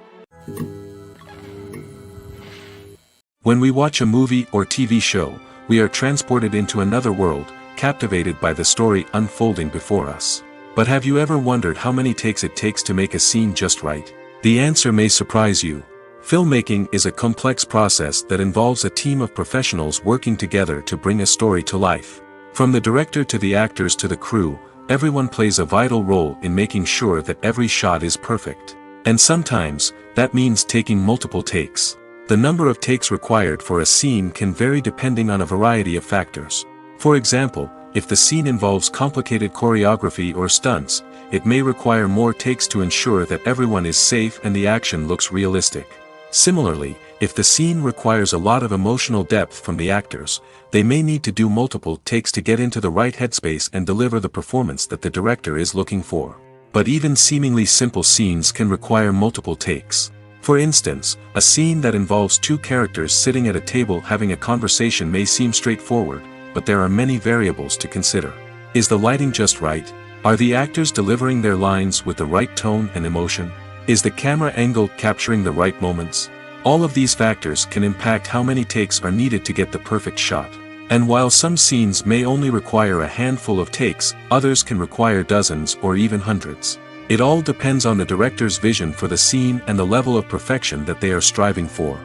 [SPEAKER 1] When we watch a movie or TV show, we are transported into another world, captivated by the story unfolding before us. But have you ever wondered how many takes it takes to make a scene just right? The answer may surprise you. Filmmaking is a complex process that involves a team of professionals working together to bring a story to life. From the director to the actors to the crew, everyone plays a vital role in making sure that every shot is perfect. And sometimes, that means taking multiple takes. The number of takes required for a scene can vary depending on a variety of factors. For example, if the scene involves complicated choreography or stunts, it may require more takes to ensure that everyone is safe and the action looks realistic. Similarly, if the scene requires a lot of emotional depth from the actors, they may need to do multiple takes to get into the right headspace and deliver the performance that the director is looking for. But even seemingly simple scenes can require multiple takes. For instance, a scene that involves two characters sitting at a table having a conversation may seem straightforward, but there are many variables to consider. Is the lighting just right? Are the actors delivering their lines with the right tone and emotion? Is the camera angle capturing the right moments? All of these factors can impact how many takes are needed to get the perfect shot. And while some scenes may only require a handful of takes, others can require dozens or even hundreds. It all depends on the director's vision for the scene and the level of perfection that they are striving for.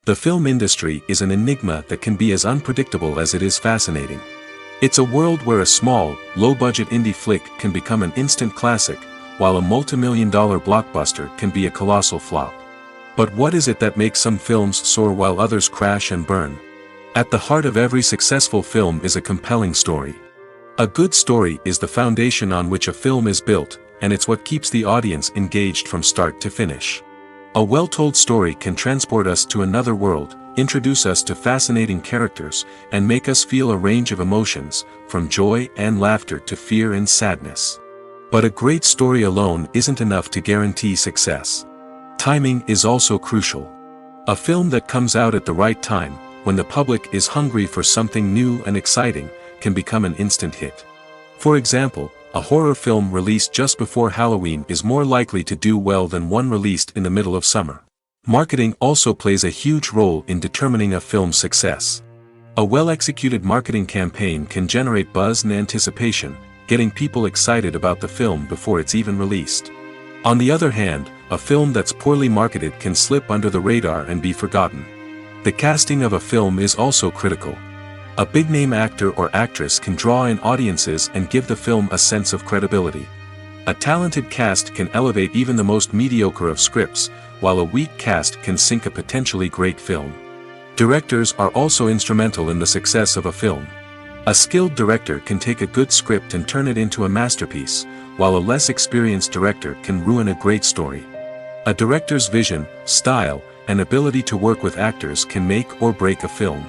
[SPEAKER 1] The film industry is an enigma that can be as unpredictable as it is fascinating. It's a world where a small, low-budget indie flick can become an instant classic, while a multi-million-dollar blockbuster can be a colossal flop. But what is it that makes some films soar while others crash and burn? At the heart of every successful film is a compelling story. A good story is the foundation on which a film is built, and it's what keeps the audience engaged from start to finish. A well-told story can transport us to another world, introduce us to fascinating characters, and make us feel a range of emotions, from joy and laughter to fear and sadness. But a great story alone isn't enough to guarantee success. Timing is also crucial. A film that comes out at the right time, when the public is hungry for something new and exciting, can become an instant hit. For example, a horror film released just before Halloween is more likely to do well than one released in the middle of summer. Marketing also plays a huge role in determining a film's success. A well-executed marketing campaign can generate buzz and anticipation, getting people excited about the film before it's even released. On the other hand, a film that's poorly marketed can slip under the radar and be forgotten. The casting of a film is also critical. A big-name actor or actress can draw in audiences and give the film a sense of credibility. A talented cast can elevate even the most mediocre of scripts, while a weak cast can sink a potentially great film. Directors are also instrumental in the success of a film. A skilled director can take a good script and turn it into a masterpiece, while a less experienced director can ruin a great story. A director's vision, style, and ability to work with actors can make or break a film.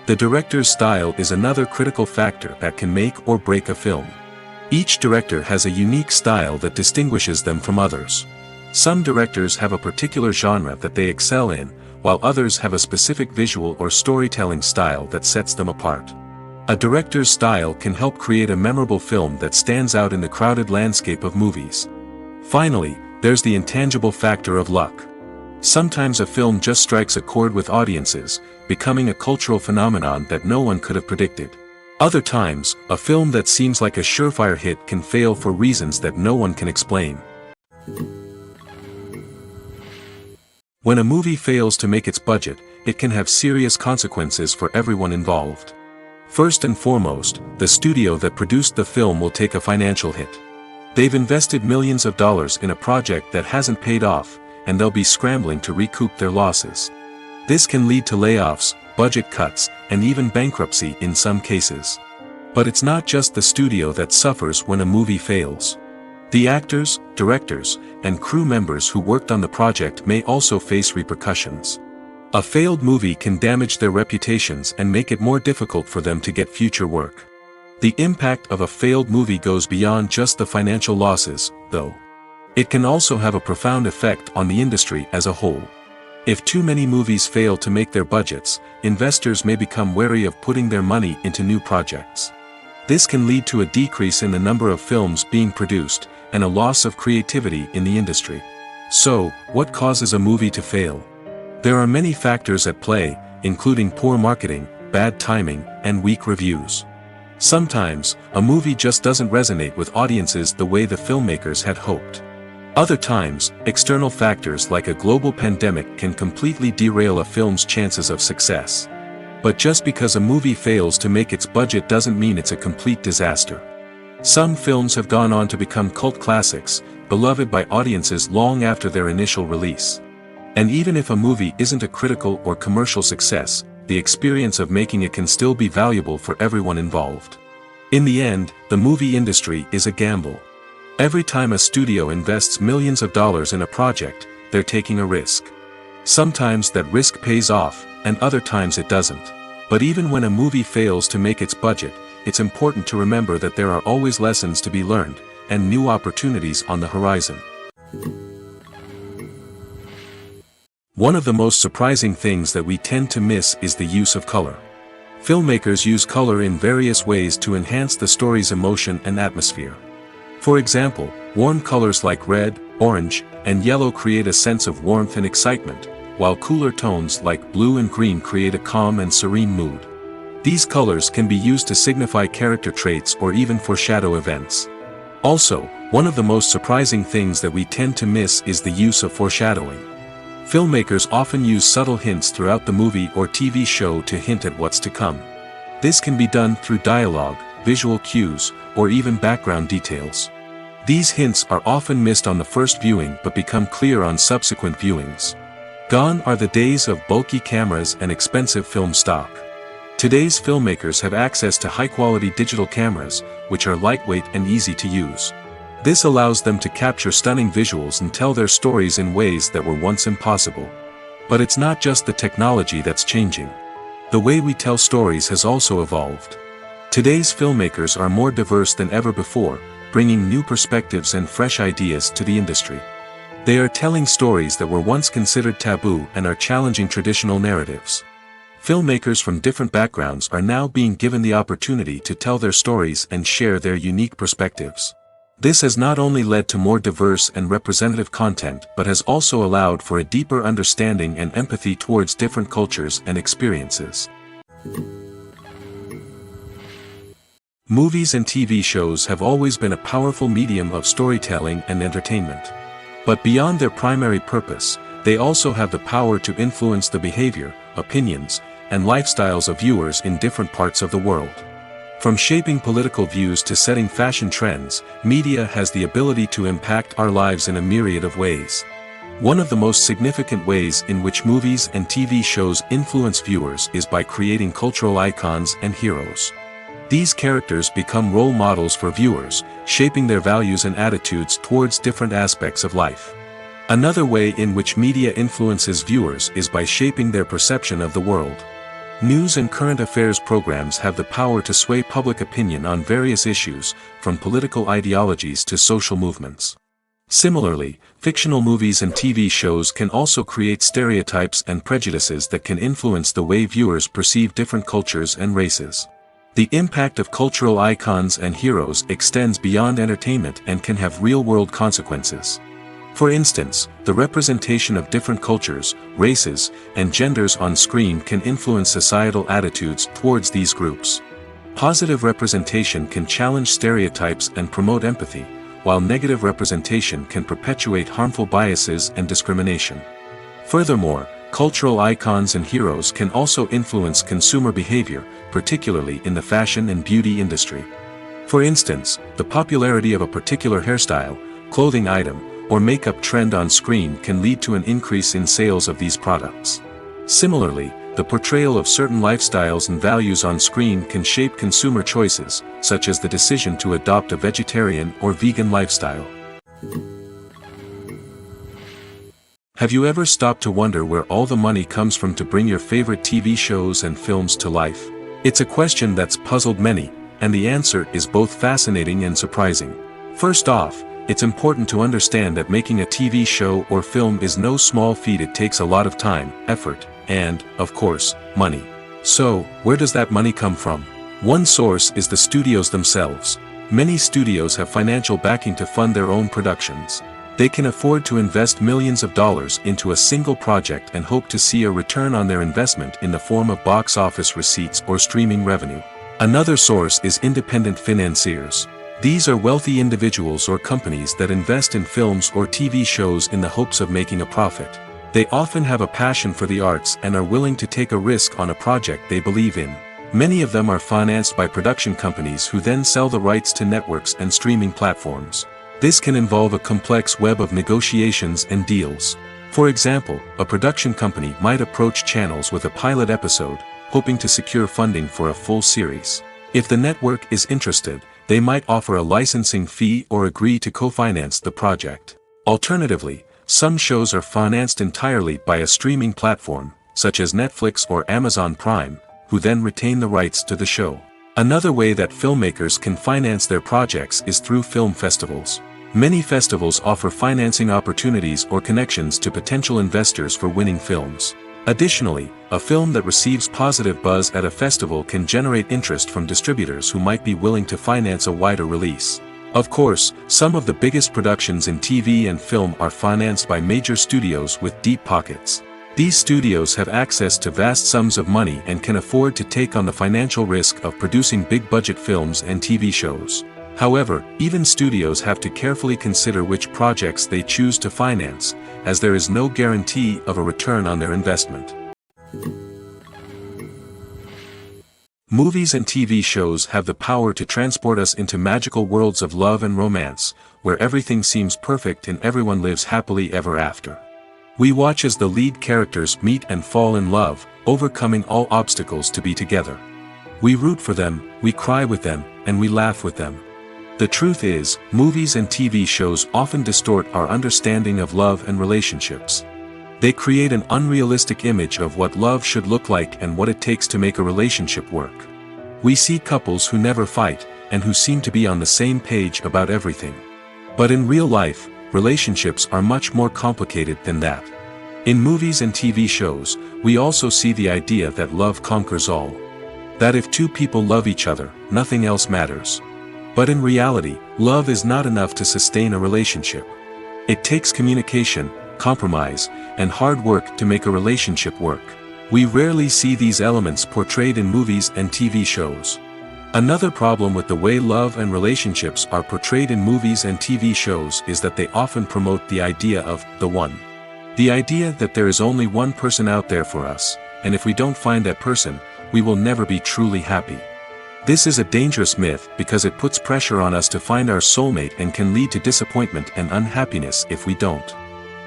[SPEAKER 1] The director's style is another critical factor that can make or break a film. Each director has a unique style that distinguishes them from others. Some directors have a particular genre that they excel in, while others have a specific visual or storytelling style that sets them apart. A director's style can help create a memorable film that stands out in the crowded landscape of movies. Finally, there's the intangible factor of luck. Sometimes a film just strikes a chord with audiences, becoming a cultural phenomenon that no one could have predicted. Other times, a film that seems like a surefire hit can fail for reasons that no one can explain. When a movie fails to make its budget, it can have serious consequences for everyone involved. First and foremost, the studio that produced the film will take a financial hit. They've invested millions of dollars in a project that hasn't paid off, and they'll be scrambling to recoup their losses. This can lead to layoffs, budget cuts, and even bankruptcy in some cases. But it's not just the studio that suffers when a movie fails. The actors, directors, and crew members who worked on the project may also face repercussions. A failed movie can damage their reputations and make it more difficult for them to get future work. The impact of a failed movie goes beyond just the financial losses, though. It can also have a profound effect on the industry as a whole. If too many movies fail to make their budgets, investors may become wary of putting their money into new projects. This can lead to a decrease in the number of films being produced, and a loss of creativity in the industry. So, what causes a movie to fail? There are many factors at play, including poor marketing, bad timing, and weak reviews. Sometimes, a movie just doesn't resonate with audiences the way the filmmakers had hoped. Other times, external factors like a global pandemic can completely derail a film's chances of success. But just because a movie fails to make its budget doesn't mean it's a complete disaster. Some films have gone on to become cult classics, beloved by audiences long after their initial release. And even if a movie isn't a critical or commercial success, the experience of making it can still be valuable for everyone involved. In the end, the movie industry is a gamble. Every time a studio invests millions of dollars in a project, they're taking a risk. Sometimes that risk pays off, and other times it doesn't. But even when a movie fails to make its budget, it's important to remember that there are always lessons to be learned, and new opportunities on the horizon. One of the most surprising things that we tend to miss is the use of color. Filmmakers use color in various ways to enhance the story's emotion and atmosphere. For example, warm colors like red, orange, and yellow create a sense of warmth and excitement, while cooler tones like blue and green create a calm and serene mood. These colors can be used to signify character traits or even foreshadow events. Also, one of the most surprising things that we tend to miss is the use of foreshadowing. Filmmakers often use subtle hints throughout the movie or TV show to hint at what's to come. This can be done through dialogue, visual cues, or even background details. These hints are often missed on the first viewing but become clear on subsequent viewings. Gone are the days of bulky cameras and expensive film stock. Today's filmmakers have access to high-quality digital cameras, which are lightweight and easy to use. This allows them to capture stunning visuals and tell their stories in ways that were once impossible. But it's not just the technology that's changing. The way we tell stories has also evolved. Today's filmmakers are more diverse than ever before, bringing new perspectives and fresh ideas to the industry. They are telling stories that were once considered taboo and are challenging traditional narratives. Filmmakers from different backgrounds are now being given the opportunity to tell their stories and share their unique perspectives. This has not only led to more diverse and representative content but has also allowed for a deeper understanding and empathy towards different cultures and experiences. Movies and TV shows have always been a powerful medium of storytelling and entertainment. But beyond their primary purpose, they also have the power to influence the behavior, opinions, and lifestyles of viewers in different parts of the world. From shaping political views to setting fashion trends, media has the ability to impact our lives in a myriad of ways. One of the most significant ways in which movies and TV shows influence viewers is by creating cultural icons and heroes. These characters become role models for viewers, shaping their values and attitudes towards different aspects of life. Another way in which media influences viewers is by shaping their perception of the world. News and current affairs programs have the power to sway public opinion on various issues, from political ideologies to social movements. Similarly, fictional movies and TV shows can also create stereotypes and prejudices that can influence the way viewers perceive different cultures and races. The impact of cultural icons and heroes extends beyond entertainment and can have real-world consequences. For instance, the representation of different cultures, races, and genders on screen can influence societal attitudes towards these groups. Positive representation can challenge stereotypes and promote empathy, while negative representation can perpetuate harmful biases and discrimination. Furthermore, cultural icons and heroes can also influence consumer behavior, particularly in the fashion and beauty industry. For instance, the popularity of a particular hairstyle, clothing item, or makeup trend on screen can lead to an increase in sales of these products. Similarly, the portrayal of certain lifestyles and values on screen can shape consumer choices, such as the decision to adopt a vegetarian or vegan lifestyle. Have you ever stopped to wonder where all the money comes from to bring your favorite TV shows and films to life? It's a question that's puzzled many, and the answer is both fascinating and surprising. First off, it's important to understand that making a TV show or film is no small feat. It takes a lot of time, effort, and, of course, money. So, where does that money come from? One source is the studios themselves. Many studios have financial backing to fund their own productions. They can afford to invest millions of dollars into a single project and hope to see a return on their investment in the form of box office receipts or streaming revenue. Another source is independent financiers. These are wealthy individuals or companies that invest in films or TV shows in the hopes of making a profit. They often have a passion for the arts and are willing to take a risk on a project they believe in. Many of them are financed by production companies who then sell the rights to networks and streaming platforms. This can involve a complex web of negotiations and deals. For example, a production company might approach channels with a pilot episode, hoping to secure funding for a full series. If the network is interested, they might offer a licensing fee or agree to co-finance the project. Alternatively, some shows are financed entirely by a streaming platform, such as Netflix or Amazon Prime, who then retain the rights to the show. Another way that filmmakers can finance their projects is through film festivals. Many festivals offer financing opportunities or connections to potential investors for winning films. Additionally, a film that receives positive buzz at a festival can generate interest from distributors who might be willing to finance a wider release. Of course, some of the biggest productions in TV and film are financed by major studios with deep pockets. These studios have access to vast sums of money and can afford to take on the financial risk of producing big-budget films and TV shows. However, even studios have to carefully consider which projects they choose to finance, as there is no guarantee of a return on their investment. Movies and TV shows have the power to transport us into magical worlds of love and romance, where everything seems perfect and everyone lives happily ever after. We watch as the lead characters meet and fall in love, overcoming all obstacles to be together. We root for them, we cry with them, and we laugh with them. The truth is, movies and TV shows often distort our understanding of love and relationships. They create an unrealistic image of what love should look like and what it takes to make a relationship work. We see couples who never fight, and who seem to be on the same page about everything. But in real life, relationships are much more complicated than that. In movies and TV shows, we also see the idea that love conquers all. That if two people love each other, nothing else matters. But in reality, love is not enough to sustain a relationship. It takes communication, compromise, and hard work to make a relationship work. We rarely see these elements portrayed in movies and TV shows. Another problem with the way love and relationships are portrayed in movies and TV shows is that they often promote the idea of the one. The idea that there is only one person out there for us, and if we don't find that person, we will never be truly happy. This is a dangerous myth because it puts pressure on us to find our soulmate and can lead to disappointment and unhappiness if we don't.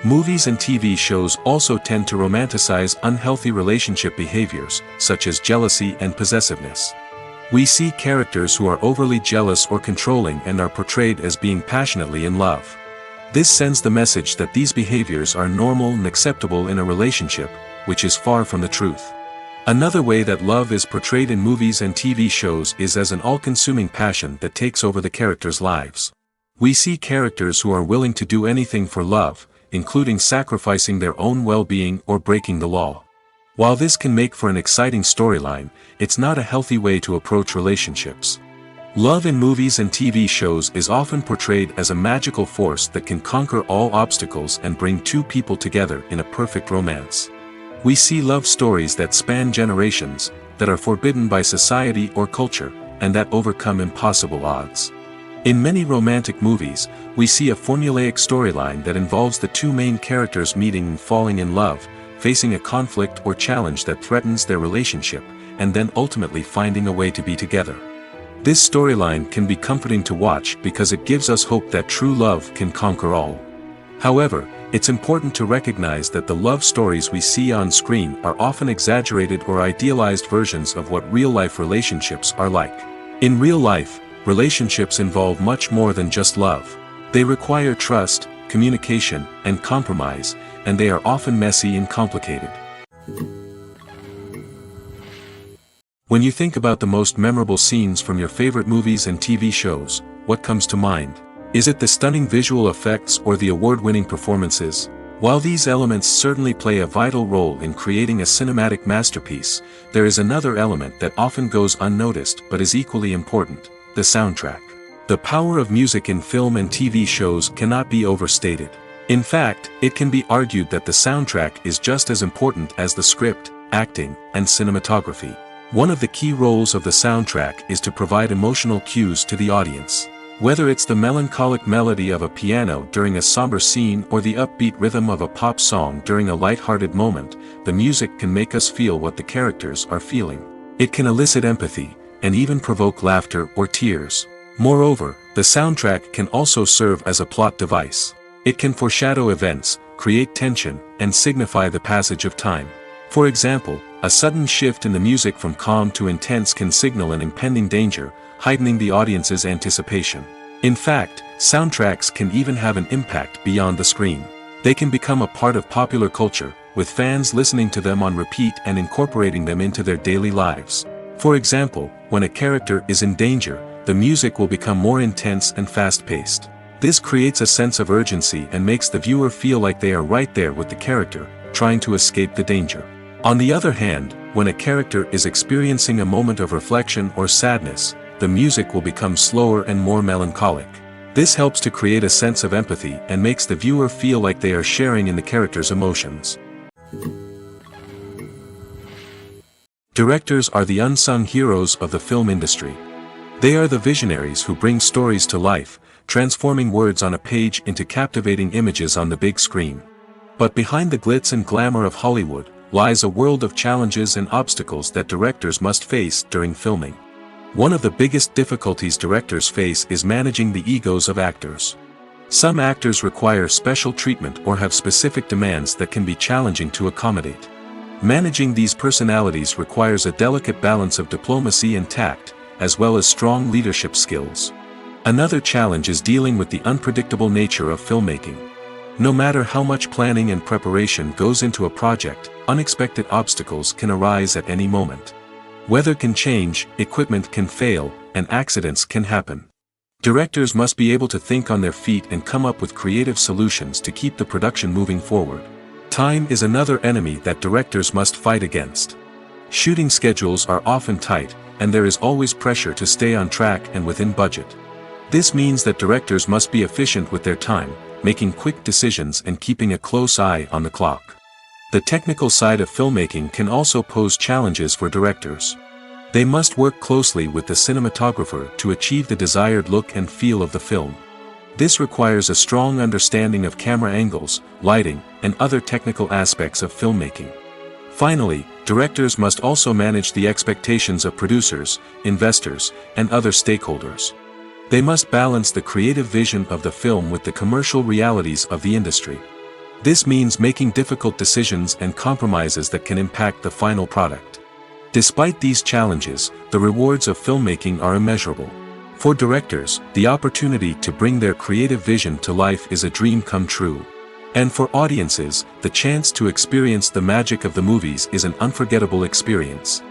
[SPEAKER 1] Movies and TV shows also tend to romanticize unhealthy relationship behaviors, such as jealousy and possessiveness. We see characters who are overly jealous or controlling and are portrayed as being passionately in love. This sends the message that these behaviors are normal and acceptable in a relationship, which is far from the truth. Another way that love is portrayed in movies and TV shows is as an all-consuming passion that takes over the characters' lives. We see characters who are willing to do anything for love, including sacrificing their own well-being or breaking the law. While this can make for an exciting storyline, it's not a healthy way to approach relationships. Love in movies and TV shows is often portrayed as a magical force that can conquer all obstacles and bring two people together in a perfect romance. We see love stories that span generations, that are forbidden by society or culture, and that overcome impossible odds. In many romantic movies, we see a formulaic storyline that involves the two main characters meeting and falling in love, facing a conflict or challenge that threatens their relationship, and then ultimately finding a way to be together. This storyline can be comforting to watch because it gives us hope that true love can conquer all. However, it's important to recognize that the love stories we see on screen are often exaggerated or idealized versions of what real-life relationships are like. In real life, relationships involve much more than just love. They require trust, communication, and compromise, and they are often messy and complicated. When you think about the most memorable scenes from your favorite movies and TV shows, what comes to mind? Is it the stunning visual effects or the award-winning performances? While these elements certainly play a vital role in creating a cinematic masterpiece, there is another element that often goes unnoticed but is equally important: the soundtrack. The power of music in film and TV shows cannot be overstated. In fact, it can be argued that the soundtrack is just as important as the script, acting, and cinematography. One of the key roles of the soundtrack is to provide emotional cues to the audience. Whether it's the melancholic melody of a piano during a somber scene or the upbeat rhythm of a pop song during a light-hearted moment, the music can make us feel what the characters are feeling. It can elicit empathy, and even provoke laughter or tears. Moreover, the soundtrack can also serve as a plot device. It can foreshadow events, create tension, and signify the passage of time. For example, a sudden shift in the music from calm to intense can signal an impending danger, heightening the audience's anticipation. In fact, soundtracks can even have an impact beyond the screen. They can become a part of popular culture, with fans listening to them on repeat and incorporating them into their daily lives. For example, when a character is in danger, the music will become more intense and fast-paced. This creates a sense of urgency and makes the viewer feel like they are right there with the character, trying to escape the danger. On the other hand, when a character is experiencing a moment of reflection or sadness, the music will become slower and more melancholic. This helps to create a sense of empathy and makes the viewer feel like they are sharing in the character's emotions. Directors are the unsung heroes of the film industry. They are the visionaries who bring stories to life, transforming words on a page into captivating images on the big screen. But behind the glitz and glamour of Hollywood lies a world of challenges and obstacles that directors must face during filming. One of the biggest difficulties directors face is managing the egos of actors. Some actors require special treatment or have specific demands that can be challenging to accommodate. Managing these personalities requires a delicate balance of diplomacy and tact, as well as strong leadership skills. Another challenge is dealing with the unpredictable nature of filmmaking. No matter how much planning and preparation goes into a project, unexpected obstacles can arise at any moment. Weather can change, equipment can fail, and accidents can happen. Directors must be able to think on their feet and come up with creative solutions to keep the production moving forward. Time is another enemy that directors must fight against. Shooting schedules are often tight, and there is always pressure to stay on track and within budget. This means that directors must be efficient with their time, making quick decisions and keeping a close eye on the clock. The technical side of filmmaking can also pose challenges for directors. They must work closely with the cinematographer to achieve the desired look and feel of the film. This requires a strong understanding of camera angles, lighting, and other technical aspects of filmmaking. Finally, directors must also manage the expectations of producers, investors, and other stakeholders. They must balance the creative vision of the film with the commercial realities of the industry. This means making difficult decisions and compromises that can impact the final product. Despite these challenges, the rewards of filmmaking are immeasurable. For directors, the opportunity to bring their creative vision to life is a dream come true. And for audiences, the chance to experience the magic of the movies is an unforgettable experience.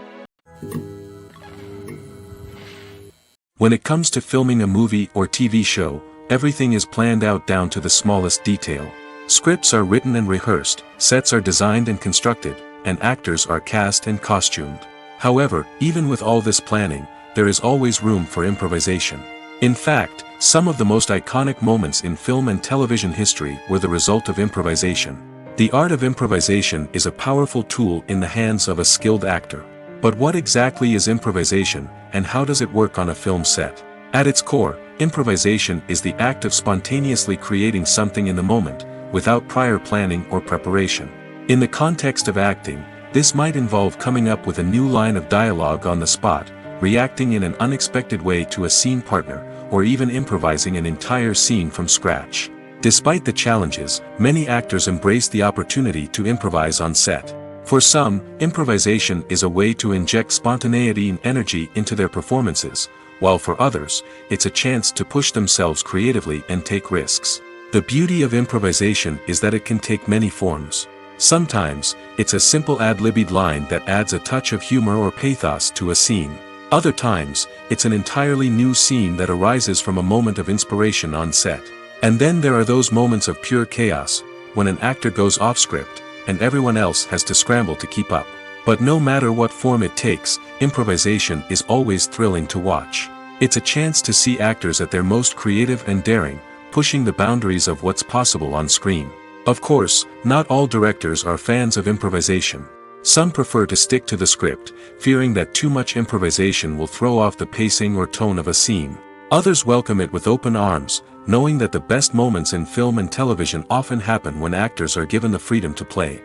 [SPEAKER 1] When it comes to filming a movie or TV show, everything is planned out down to the smallest detail. Scripts are written and rehearsed, sets are designed and constructed, and actors are cast and costumed. However, even with all this planning, there is always room for improvisation. In fact, some of the most iconic moments in film and television history were the result of improvisation. The art of improvisation is a powerful tool in the hands of a skilled actor. But what exactly is improvisation, and how does it work on a film set? At its core, improvisation is the act of spontaneously creating something in the moment, without prior planning or preparation. In the context of acting, this might involve coming up with a new line of dialogue on the spot, reacting in an unexpected way to a scene partner, or even improvising an entire scene from scratch. Despite the challenges, many actors embrace the opportunity to improvise on set. For some, improvisation is a way to inject spontaneity and energy into their performances, while for others, it's a chance to push themselves creatively and take risks. The beauty of improvisation is that it can take many forms. Sometimes, it's a simple ad-libbed line that adds a touch of humor or pathos to a scene. Other times, it's an entirely new scene that arises from a moment of inspiration on set. And then there are those moments of pure chaos, when an actor goes off script, and everyone else has to scramble to keep up. But no matter what form it takes, improvisation is always thrilling to watch. It's a chance to see actors at their most creative and daring, pushing the boundaries of what's possible on screen. Of course, not all directors are fans of improvisation. Some prefer to stick to the script, fearing that too much improvisation will throw off the pacing or tone of a scene. Others welcome it with open arms, knowing that the best moments in film and television often happen when actors are given the freedom to play.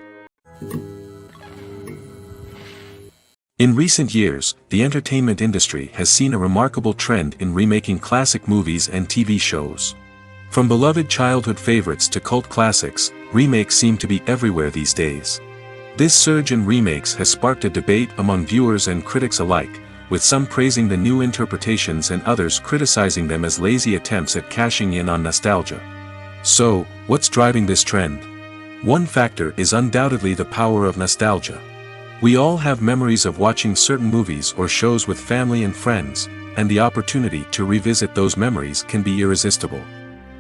[SPEAKER 1] In recent years, the entertainment industry has seen a remarkable trend in remaking classic movies and TV shows. From beloved childhood favorites to cult classics, remakes seem to be everywhere these days. This surge in remakes has sparked a debate among viewers and critics alike, with some praising the new interpretations and others criticizing them as lazy attempts at cashing in on nostalgia. So, what's driving this trend? One factor is undoubtedly the power of nostalgia. We all have memories of watching certain movies or shows with family and friends, and the opportunity to revisit those memories can be irresistible.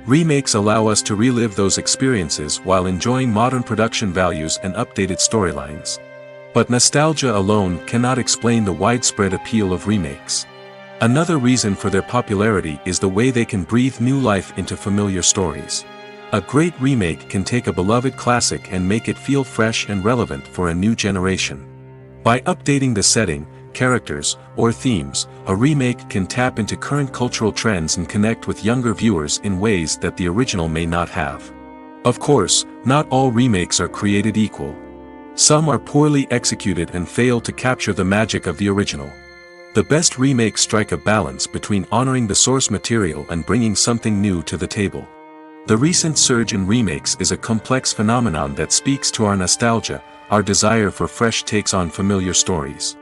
[SPEAKER 1] Remakes allow us to relive those experiences while enjoying modern production values and updated storylines. But nostalgia alone cannot explain the widespread appeal of remakes. Another reason for their popularity is the way they can breathe new life into familiar stories. A great remake can take a beloved classic and make it feel fresh and relevant for a new generation. By updating the setting, characters, or themes, a remake can tap into current cultural trends and connect with younger viewers in ways that the original may not have. Of course, not all remakes are created equal. Some are poorly executed and fail to capture the magic of the original. The best remakes strike a balance between honoring the source material and bringing something new to the table. The recent surge in remakes is a complex phenomenon that speaks to our nostalgia, our desire for fresh takes on familiar stories.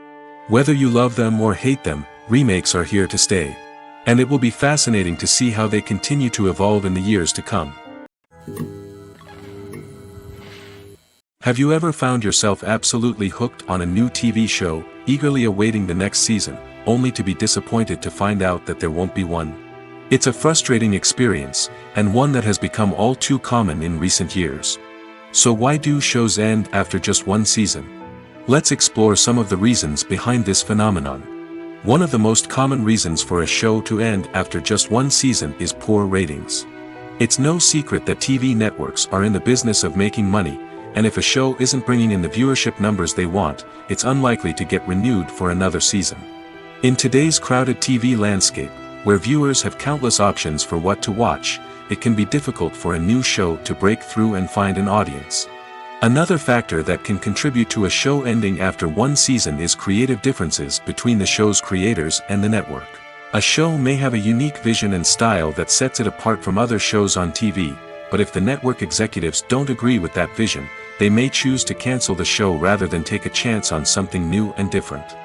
[SPEAKER 1] Whether you love them or hate them, remakes are here to stay. And it will be fascinating to see how they continue to evolve in the years to come. Have you ever found yourself absolutely hooked on a new TV show, eagerly awaiting the next season, only to be disappointed to find out that there won't be one? It's a frustrating experience, and one that has become all too common in recent years. So why do shows end after just one season? Let's explore some of the reasons behind this phenomenon. One of the most common reasons for a show to end after just one season is poor ratings. It's no secret that TV networks are in the business of making money, and if a show isn't bringing in the viewership numbers they want, it's unlikely to get renewed for another season. In today's crowded TV landscape, where viewers have countless options for what to watch, it can be difficult for a new show to break through and find an audience. Another factor that can contribute to a show ending after one season is creative differences between the show's creators and the network. A show may have a unique vision and style that sets it apart from other shows on TV, but if the network executives don't agree with that vision, they may choose to cancel the show rather than take a chance on something new and different.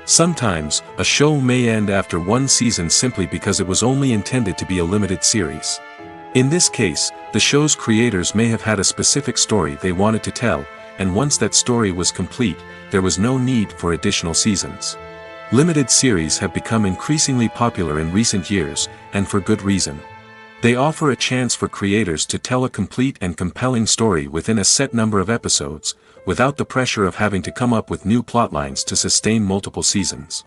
[SPEAKER 1] Sometimes, a show may end after one season simply because it was only intended to be a limited series. In this case, the show's creators may have had a specific story they wanted to tell, and once that story was complete, there was no need for additional seasons. Limited series have become increasingly popular in recent years, and for good reason. They offer a chance for creators to tell a complete and compelling story within a set number of episodes, without the pressure of having to come up with new plotlines to sustain multiple seasons.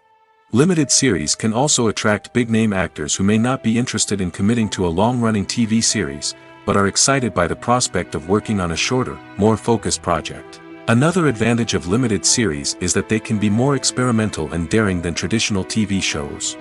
[SPEAKER 1] Limited series can also attract big-name actors who may not be interested in committing to a long-running TV series, but are excited by the prospect of working on a shorter, more focused project. Another advantage of limited series is that they can be more experimental and daring than traditional TV shows.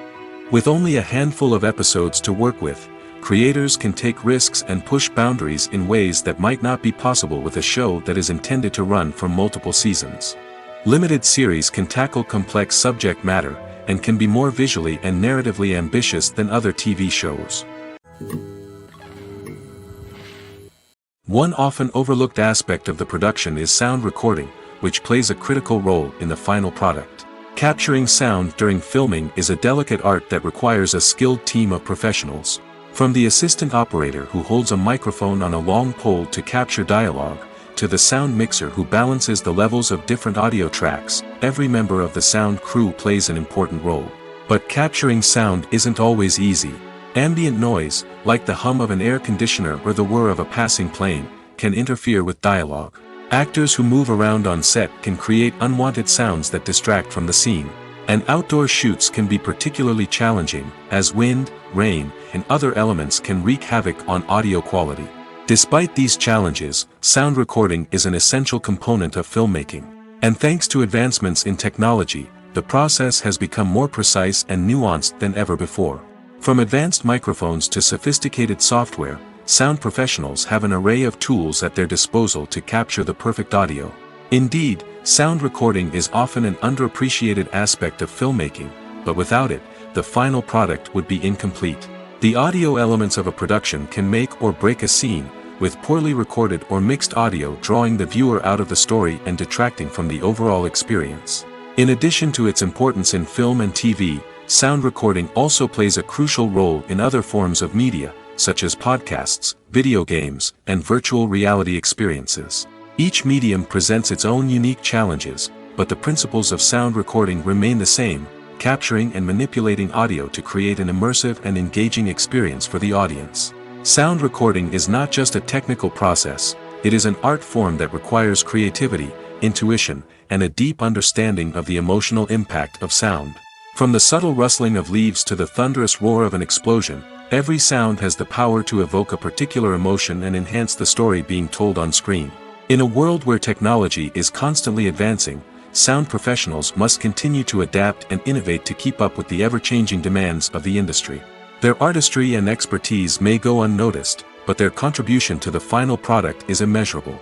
[SPEAKER 1] With only a handful of episodes to work with, creators can take risks and push boundaries in ways that might not be possible with a show that is intended to run for multiple seasons. Limited series can tackle complex subject matter, and can be more visually and narratively ambitious than other TV shows. One often overlooked aspect of the production is sound recording, which plays a critical role in the final product. Capturing sound during filming is a delicate art that requires a skilled team of professionals. From the assistant operator who holds a microphone on a long pole to capture dialogue, to the sound mixer who balances the levels of different audio tracks, every member of the sound crew plays an important role. But capturing sound isn't always easy. Ambient noise, like the hum of an air conditioner or the whir of a passing plane, can interfere with dialogue. Actors who move around on set can create unwanted sounds that distract from the scene. And outdoor shoots can be particularly challenging, as wind, rain, and other elements can wreak havoc on audio quality. Despite these challenges, sound recording is an essential component of filmmaking. And thanks to advancements in technology, the process has become more precise and nuanced than ever before. From advanced microphones to sophisticated software, sound professionals have an array of tools at their disposal to capture the perfect audio. Indeed, sound recording is often an underappreciated aspect of filmmaking, but without it, the final product would be incomplete. The audio elements of a production can make or break a scene, with poorly recorded or mixed audio drawing the viewer out of the story and detracting from the overall experience. In addition to its importance in film and TV, sound recording also plays a crucial role in other forms of media, such as podcasts, video games, and virtual reality experiences. Each medium presents its own unique challenges, but the principles of sound recording remain the same, capturing and manipulating audio to create an immersive and engaging experience for the audience. Sound recording is not just a technical process, it is an art form that requires creativity, intuition, and a deep understanding of the emotional impact of sound. From the subtle rustling of leaves to the thunderous roar of an explosion, every sound has the power to evoke a particular emotion and enhance the story being told on screen. In a world where technology is constantly advancing, sound professionals must continue to adapt and innovate to keep up with the ever-changing demands of the industry. Their artistry and expertise may go unnoticed, but their contribution to the final product is immeasurable.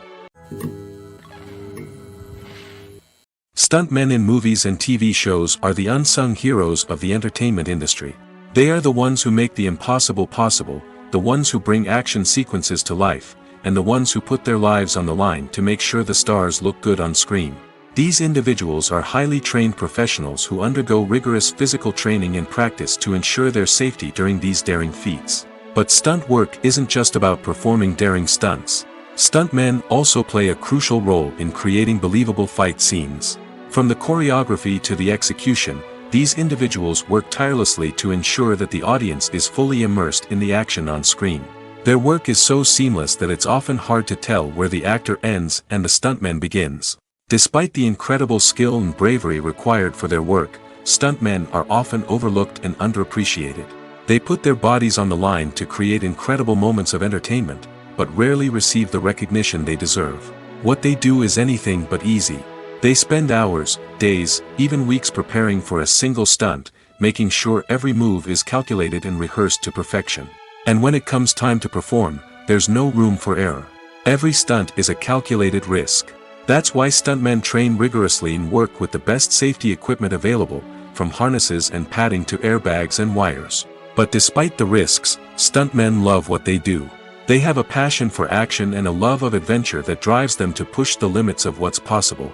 [SPEAKER 1] Stuntmen in movies and TV shows are the unsung heroes of the entertainment industry. They are the ones who make the impossible possible, the ones who bring action sequences to life, and the ones who put their lives on the line to make sure the stars look good on screen. These individuals are highly trained professionals who undergo rigorous physical training and practice to ensure their safety during these daring feats. But stunt work isn't just about performing daring stunts. Stuntmen also play a crucial role in creating believable fight scenes. From the choreography to the execution, these individuals work tirelessly to ensure that the audience is fully immersed in the action on screen. Their work is so seamless that it's often hard to tell where the actor ends and the stuntman begins. Despite the incredible skill and bravery required for their work, stuntmen are often overlooked and underappreciated. They put their bodies on the line to create incredible moments of entertainment, but rarely receive the recognition they deserve. What they do is anything but easy. They spend hours, days, even weeks preparing for a single stunt, making sure every move is calculated and rehearsed to perfection. And when it comes time to perform, there's no room for error. Every stunt is a calculated risk. That's why stuntmen train rigorously and work with the best safety equipment available, from harnesses and padding to airbags and wires. But despite the risks, stuntmen love what they do. They have a passion for action and a love of adventure that drives them to push the limits of what's possible.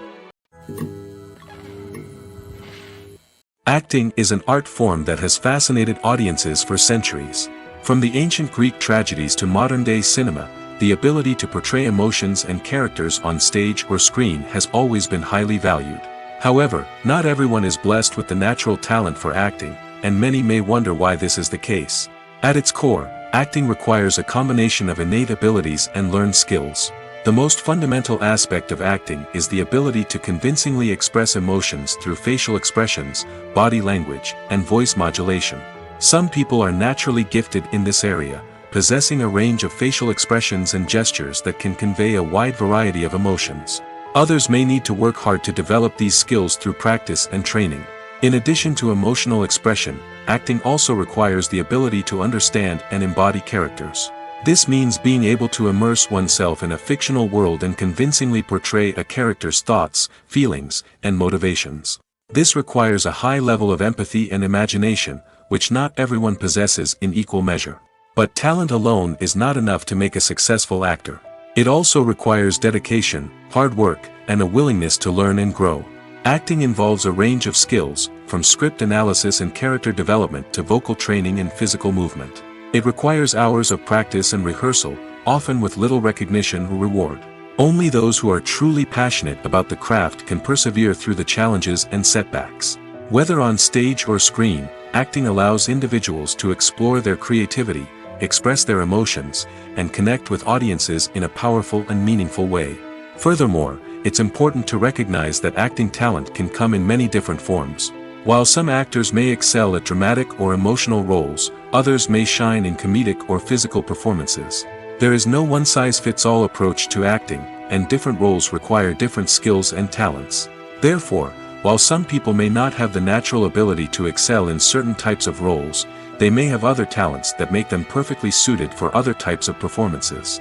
[SPEAKER 1] Acting is an art form that has fascinated audiences for centuries. From the ancient Greek tragedies to modern-day cinema, the ability to portray emotions and characters on stage or screen has always been highly valued. However, not everyone is blessed with the natural talent for acting, and many may wonder why this is the case. At its core, acting requires a combination of innate abilities and learned skills. The most fundamental aspect of acting is the ability to convincingly express emotions through facial expressions, body language, and voice modulation. Some people are naturally gifted in this area, possessing a range of facial expressions and gestures that can convey a wide variety of emotions. Others may need to work hard to develop these skills through practice and training. In addition to emotional expression, acting also requires the ability to understand and embody characters. This means being able to immerse oneself in a fictional world and convincingly portray a character's thoughts, feelings, and motivations. This requires a high level of empathy and imagination, which not everyone possesses in equal measure. But talent alone is not enough to make a successful actor. It also requires dedication, hard work, and a willingness to learn and grow. Acting involves a range of skills, from script analysis and character development to vocal training and physical movement. It requires hours of practice and rehearsal, often with little recognition or reward. Only those who are truly passionate about the craft can persevere through the challenges and setbacks. Whether on stage or screen, acting allows individuals to explore their creativity, express their emotions, and connect with audiences in a powerful and meaningful way. Furthermore, it's important to recognize that acting talent can come in many different forms. While some actors may excel at dramatic or emotional roles, others may shine in comedic or physical performances. There is no one-size-fits-all approach to acting, and different roles require different skills and talents. Therefore, while some people may not have the natural ability to excel in certain types of roles, they may have other talents that make them perfectly suited for other types of performances.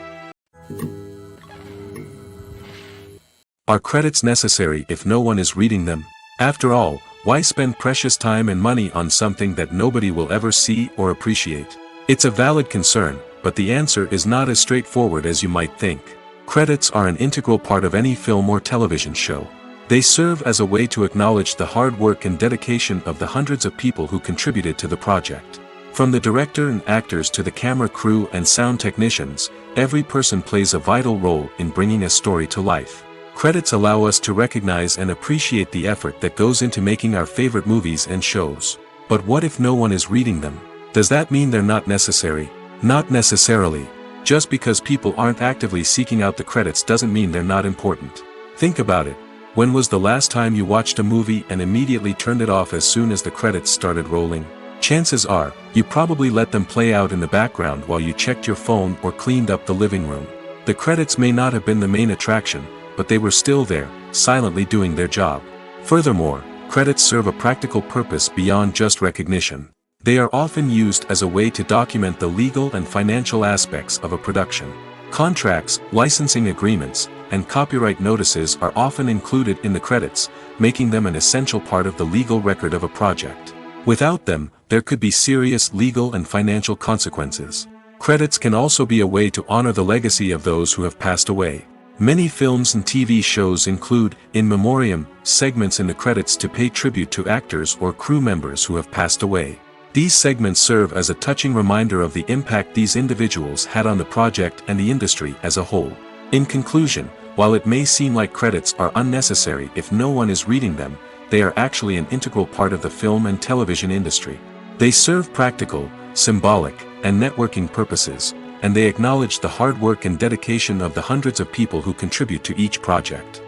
[SPEAKER 1] Are credits necessary if no one is reading them? After all, why spend precious time and money on something that nobody will ever see or appreciate? It's a valid concern, but the answer is not as straightforward as you might think. Credits are an integral part of any film or television show. They serve as a way to acknowledge the hard work and dedication of the hundreds of people who contributed to the project. From the director and actors to the camera crew and sound technicians, every person plays a vital role in bringing a story to life. Credits allow us to recognize and appreciate the effort that goes into making our favorite movies and shows. But what if no one is reading them? Does that mean they're not necessary? Not necessarily. Just because people aren't actively seeking out the credits doesn't mean they're not important. Think about it. When was the last time you watched a movie and immediately turned it off as soon as the credits started rolling? Chances are, you probably let them play out in the background while you checked your phone or cleaned up the living room. The credits may not have been the main attraction, but they were still there, silently doing their job. Furthermore, credits serve a practical purpose beyond just recognition. They are often used as a way to document the legal and financial aspects of a production. Contracts, licensing agreements, and copyright notices are often included in the credits, making them an essential part of the legal record of a project. Without them, there could be serious legal and financial consequences. Credits can also be a way to honor the legacy of those who have passed away. Many films and TV shows include, in memoriam, segments in the credits to pay tribute to actors or crew members who have passed away. These segments serve as a touching reminder of the impact these individuals had on the project and the industry as a whole. In conclusion, while it may seem like credits are unnecessary if no one is reading them, they are actually an integral part of the film and television industry. They serve practical, symbolic, and networking purposes, and they acknowledge the hard work and dedication of the hundreds of people who contribute to each project.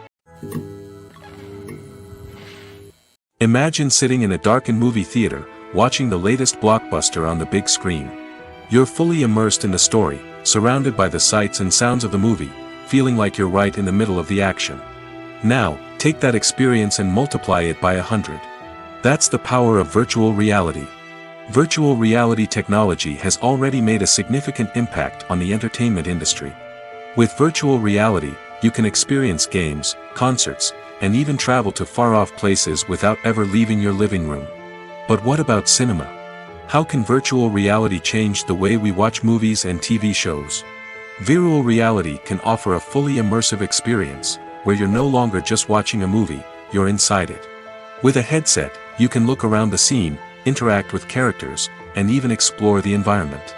[SPEAKER 1] Imagine sitting in a darkened movie theater, watching the latest blockbuster on the big screen. You're fully immersed in the story, surrounded by the sights and sounds of the movie, feeling like you're right in the middle of the action. Now, take that experience and multiply it by 100. That's the power of virtual reality. Virtual reality technology has already made a significant impact on the entertainment industry. With virtual reality, you can experience games, concerts, and even travel to far-off places without ever leaving your living room. But what about cinema? How can virtual reality change the way we watch movies and TV shows? Virtual reality can offer a fully immersive experience, where you're no longer just watching a movie, you're inside it. With a headset, you can look around the scene, interact with characters, and even explore the environment.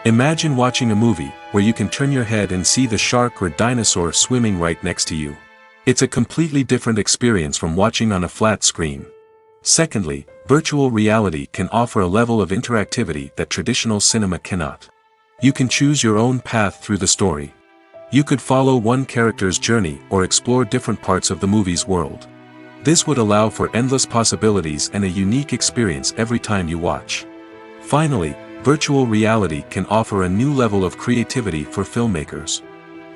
[SPEAKER 1] Imagine watching a movie, where you can turn your head and see the shark or dinosaur swimming right next to you. It's a completely different experience from watching on a flat screen. Secondly, virtual reality can offer a level of interactivity that traditional cinema cannot. You can choose your own path through the story. You could follow one character's journey or explore different parts of the movie's world. This would allow for endless possibilities and a unique experience every time you watch. Finally, virtual reality can offer a new level of creativity for filmmakers.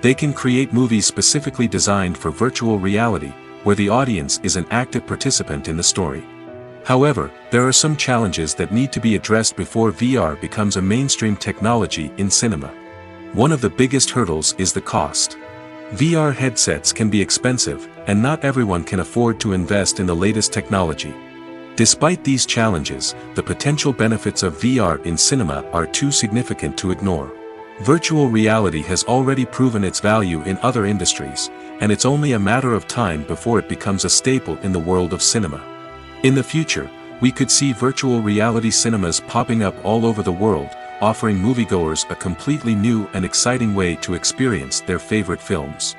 [SPEAKER 1] They can create movies specifically designed for virtual reality, where the audience is an active participant in the story. However, there are some challenges that need to be addressed before VR becomes a mainstream technology in cinema. One of the biggest hurdles is the cost. VR headsets can be expensive, and not everyone can afford to invest in the latest technology. Despite these challenges, the potential benefits of VR in cinema are too significant to ignore. Virtual reality has already proven its value in other industries, and it's only a matter of time before it becomes a staple in the world of cinema. In the future, we could see virtual reality cinemas popping up all over the world, offering moviegoers a completely new and exciting way to experience their favorite films.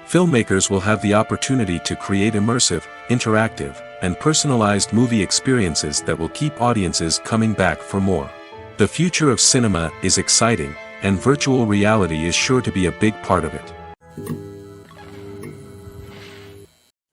[SPEAKER 1] Filmmakers will have the opportunity to create immersive, interactive, and personalized movie experiences that will keep audiences coming back for more. The future of cinema is exciting, and virtual reality is sure to be a big part of it.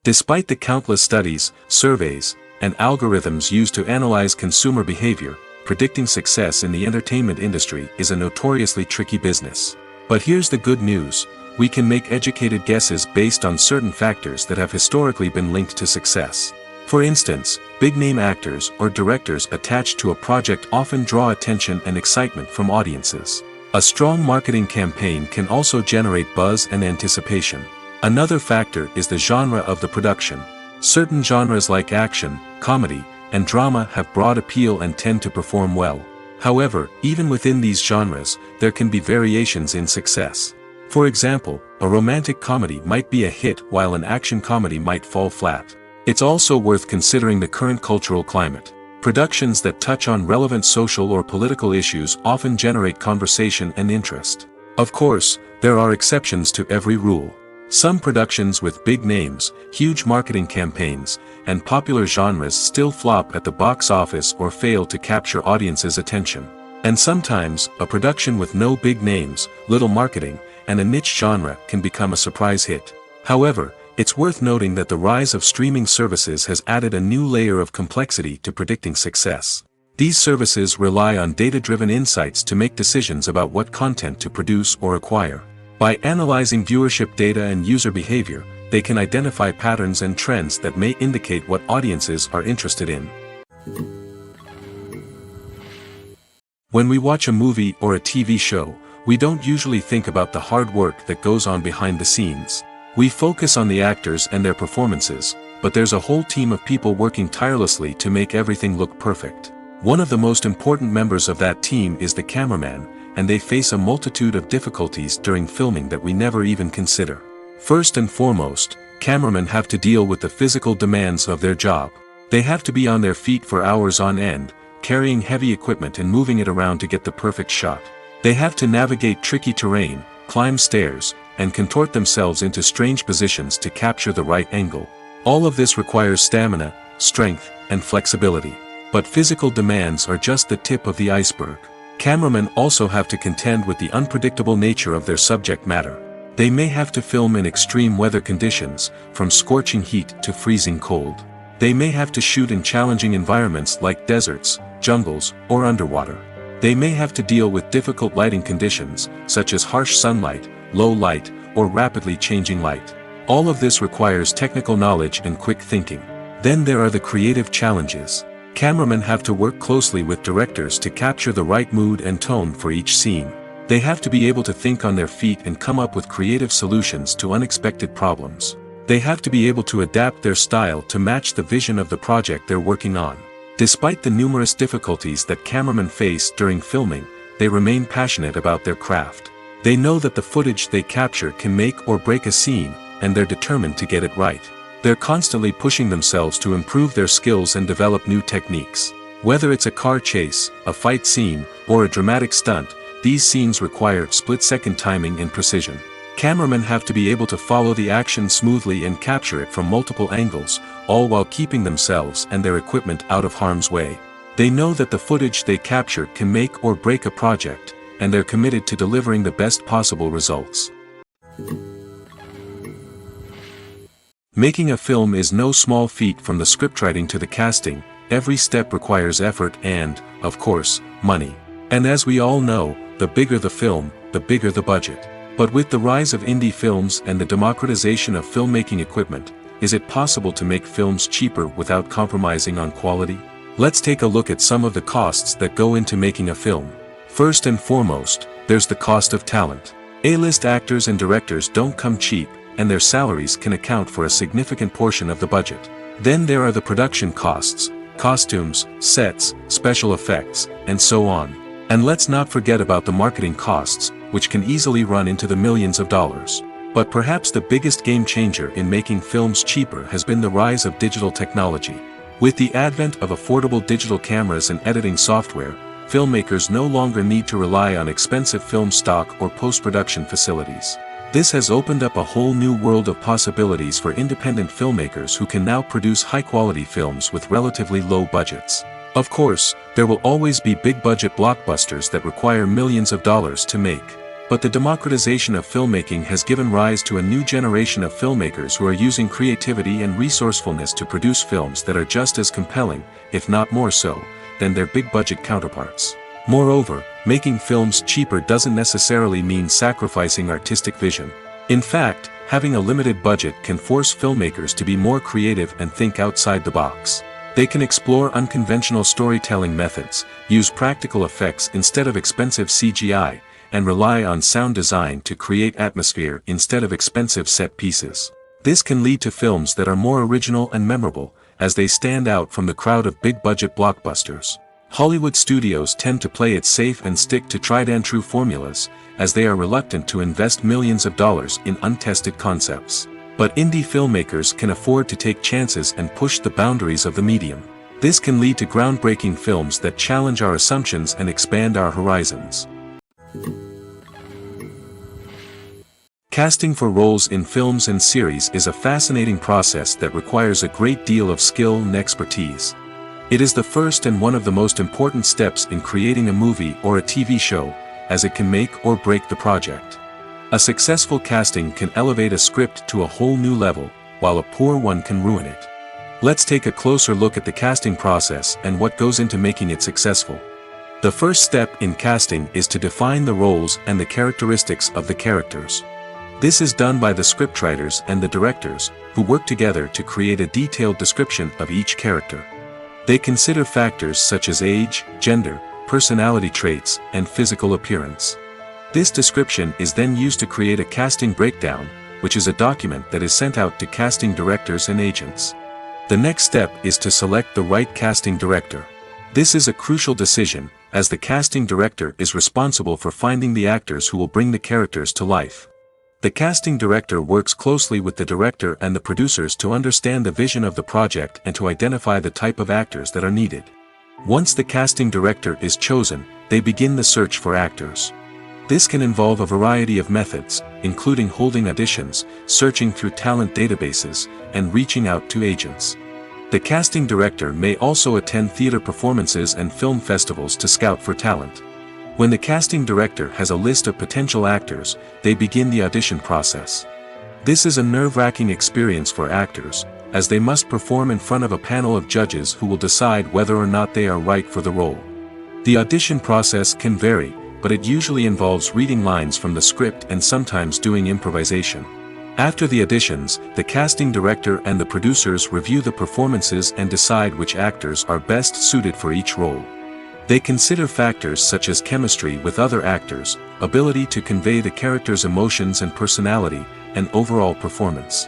[SPEAKER 1] Despite the countless studies, surveys, and algorithms used to analyze consumer behavior, predicting success in the entertainment industry is a notoriously tricky business. But here's the good news: we can make educated guesses based on certain factors that have historically been linked to success. For instance, big-name actors or directors attached to a project often draw attention and excitement from audiences. A strong marketing campaign can also generate buzz and anticipation. Another factor is the genre of the production. Certain genres like action, comedy, and drama have broad appeal and tend to perform well. However, even within these genres, there can be variations in success. For example, a romantic comedy might be a hit while an action comedy might fall flat. It's also worth considering the current cultural climate. Productions that touch on relevant social or political issues often generate conversation and interest. Of course, there are exceptions to every rule. Some productions with big names, huge marketing campaigns, and popular genres still flop at the box office or fail to capture audiences' attention. And sometimes, a production with no big names, little marketing, and a niche genre can become a surprise hit. However, it's worth noting that the rise of streaming services has added a new layer of complexity to predicting success. These services rely on data-driven insights to make decisions about what content to produce or acquire. By analyzing viewership data and user behavior, they can identify patterns and trends that may indicate what audiences are interested in. When we watch a movie or a TV show, we don't usually think about the hard work that goes on behind the scenes. We focus on the actors and their performances, but there's a whole team of people working tirelessly to make everything look perfect. One of the most important members of that team is the cameraman, and they face a multitude of difficulties during filming that we never even consider. First and foremost, cameramen have to deal with the physical demands of their job. They have to be on their feet for hours on end, carrying heavy equipment and moving it around to get the perfect shot. They have to navigate tricky terrain, climb stairs, and contort themselves into strange positions to capture the right angle. All of this requires stamina, strength, and flexibility. But physical demands are just the tip of the iceberg. Cameramen also have to contend with the unpredictable nature of their subject matter. They may have to film in extreme weather conditions, from scorching heat to freezing cold. They may have to shoot in challenging environments like deserts, jungles, or underwater. They may have to deal with difficult lighting conditions, such as harsh sunlight, low light, or rapidly changing light. All of this requires technical knowledge and quick thinking. Then there are the creative challenges. Cameramen have to work closely with directors to capture the right mood and tone for each scene. They have to be able to think on their feet and come up with creative solutions to unexpected problems. They have to be able to adapt their style to match the vision of the project they're working on. Despite the numerous difficulties that cameramen face during filming, they remain passionate about their craft. They know that the footage they capture can make or break a scene, and they're determined to get it right. They're constantly pushing themselves to improve their skills and develop new techniques. Whether it's a car chase, a fight scene, or a dramatic stunt, these scenes require split-second timing and precision. Cameramen have to be able to follow the action smoothly and capture it from multiple angles, all while keeping themselves and their equipment out of harm's way. They know that the footage they capture can make or break a project, and they're committed to delivering the best possible results. Making a film is no small feat. From the scriptwriting to the casting, every step requires effort and, of course, money. And as we all know, the bigger the film, the bigger the budget. But with the rise of indie films and the democratization of filmmaking equipment, is it possible to make films cheaper without compromising on quality? Let's take a look at some of the costs that go into making a film. First and foremost, there's the cost of talent. A-list actors and directors don't come cheap, and their salaries can account for a significant portion of the budget. Then there are the production costs, costumes, sets, special effects, and so on. And let's not forget about the marketing costs, which can easily run into the millions of dollars. But perhaps the biggest game changer in making films cheaper has been the rise of digital technology. With the advent of affordable digital cameras and editing software, filmmakers no longer need to rely on expensive film stock or post-production facilities. This has opened up a whole new world of possibilities for independent filmmakers who can now produce high-quality films with relatively low budgets. Of course, there will always be big-budget blockbusters that require millions of dollars to make. But the democratization of filmmaking has given rise to a new generation of filmmakers who are using creativity and resourcefulness to produce films that are just as compelling, if not more so, than their big-budget counterparts. Moreover, making films cheaper doesn't necessarily mean sacrificing artistic vision. In fact, having a limited budget can force filmmakers to be more creative and think outside the box. They can explore unconventional storytelling methods, use practical effects instead of expensive CGI, and rely on sound design to create atmosphere instead of expensive set pieces. This can lead to films that are more original and memorable, as they stand out from the crowd of big-budget blockbusters. Hollywood studios tend to play it safe and stick to tried-and-true formulas, as they are reluctant to invest millions of dollars in untested concepts. But indie filmmakers can afford to take chances and push the boundaries of the medium. This can lead to groundbreaking films that challenge our assumptions and expand our horizons. Casting for roles in films and series is a fascinating process that requires a great deal of skill and expertise. It is the first and one of the most important steps in creating a movie or a TV show, as it can make or break the project. A successful casting can elevate a script to a whole new level, while a poor one can ruin it. Let's take a closer look at the casting process and what goes into making it successful. The first step in casting is to define the roles and the characteristics of the characters. This is done by the scriptwriters and the directors, who work together to create a detailed description of each character. They consider factors such as age, gender, personality traits, and physical appearance. This description is then used to create a casting breakdown, which is a document that is sent out to casting directors and agents. The next step is to select the right casting director. This is a crucial decision, as the casting director is responsible for finding the actors who will bring the characters to life. The casting director works closely with the director and the producers to understand the vision of the project and to identify the type of actors that are needed. Once the casting director is chosen, they begin the search for actors. This can involve a variety of methods, including holding auditions, searching through talent databases, and reaching out to agents. The casting director may also attend theater performances and film festivals to scout for talent. When the casting director has a list of potential actors, they begin the audition process. This is a nerve-wracking experience for actors, as they must perform in front of a panel of judges who will decide whether or not they are right for the role. The audition process can vary, but it usually involves reading lines from the script and sometimes doing improvisation. After the auditions, the casting director and the producers review the performances and decide which actors are best suited for each role. They consider factors such as chemistry with other actors, ability to convey the character's emotions and personality, and overall performance.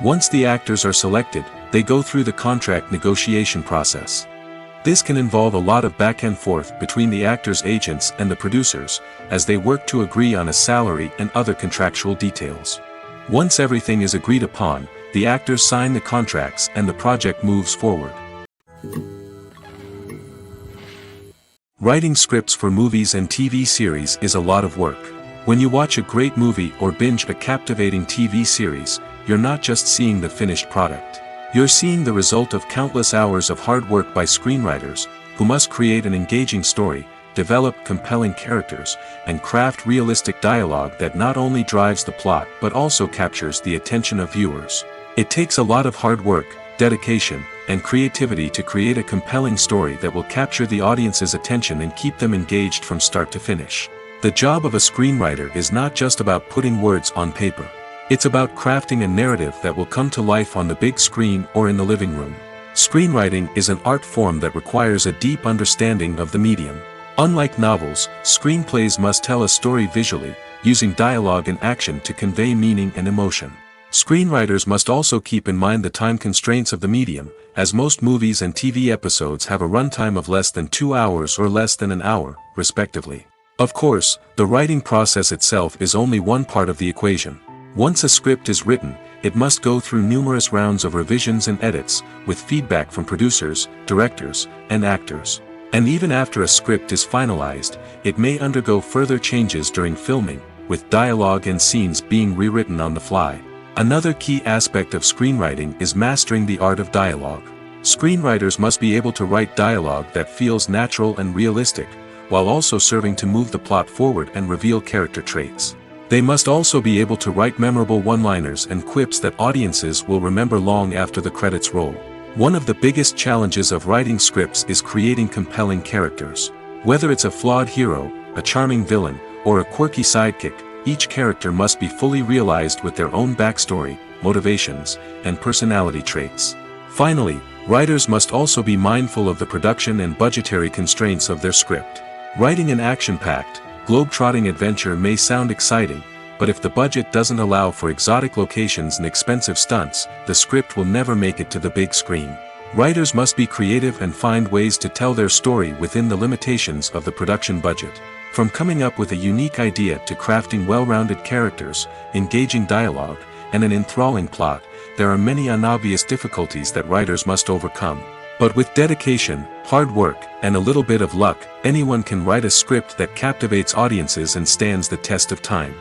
[SPEAKER 1] Once the actors are selected, they go through the contract negotiation process. This can involve a lot of back and forth between the actors' agents and the producers, as they work to agree on a salary and other contractual details. Once everything is agreed upon, the actors sign the contracts and the project moves forward. Writing scripts for movies and TV series is a lot of work. When you watch a great movie or binge a captivating TV series, you're not just seeing the finished product. You're seeing the result of countless hours of hard work by screenwriters, who must create an engaging story, develop compelling characters, and craft realistic dialogue that not only drives the plot but also captures the attention of viewers. It takes a lot of hard work, dedication, and creativity to create a compelling story that will capture the audience's attention and keep them engaged from start to finish. The job of a screenwriter is not just about putting words on paper. It's about crafting a narrative that will come to life on the big screen or in the living room. Screenwriting is an art form that requires a deep understanding of the medium. Unlike novels, screenplays must tell a story visually, using dialogue and action to convey meaning and emotion. Screenwriters must also keep in mind the time constraints of the medium, as most movies and TV episodes have a runtime of less than 2 hours or less than an hour, respectively. Of course, the writing process itself is only one part of the equation. Once a script is written, it must go through numerous rounds of revisions and edits, with feedback from producers, directors, and actors. And even after a script is finalized, it may undergo further changes during filming, with dialogue and scenes being rewritten on the fly. Another key aspect of screenwriting is mastering the art of dialogue. Screenwriters must be able to write dialogue that feels natural and realistic, while also serving to move the plot forward and reveal character traits. They must also be able to write memorable one-liners and quips that audiences will remember long after the credits roll. One of the biggest challenges of writing scripts is creating compelling characters. Whether it's a flawed hero, a charming villain, or a quirky sidekick, each character must be fully realized with their own backstory, motivations, and personality traits. Finally, writers must also be mindful of the production and budgetary constraints of their script. Writing an action-packed, globe-trotting adventure may sound exciting, but if the budget doesn't allow for exotic locations and expensive stunts, the script will never make it to the big screen. Writers must be creative and find ways to tell their story within the limitations of the production budget. From coming up with a unique idea to crafting well-rounded characters, engaging dialogue, and an enthralling plot, there are many unobvious difficulties that writers must overcome. But with dedication, hard work, and a little bit of luck, anyone can write a script that captivates audiences and stands the test of time.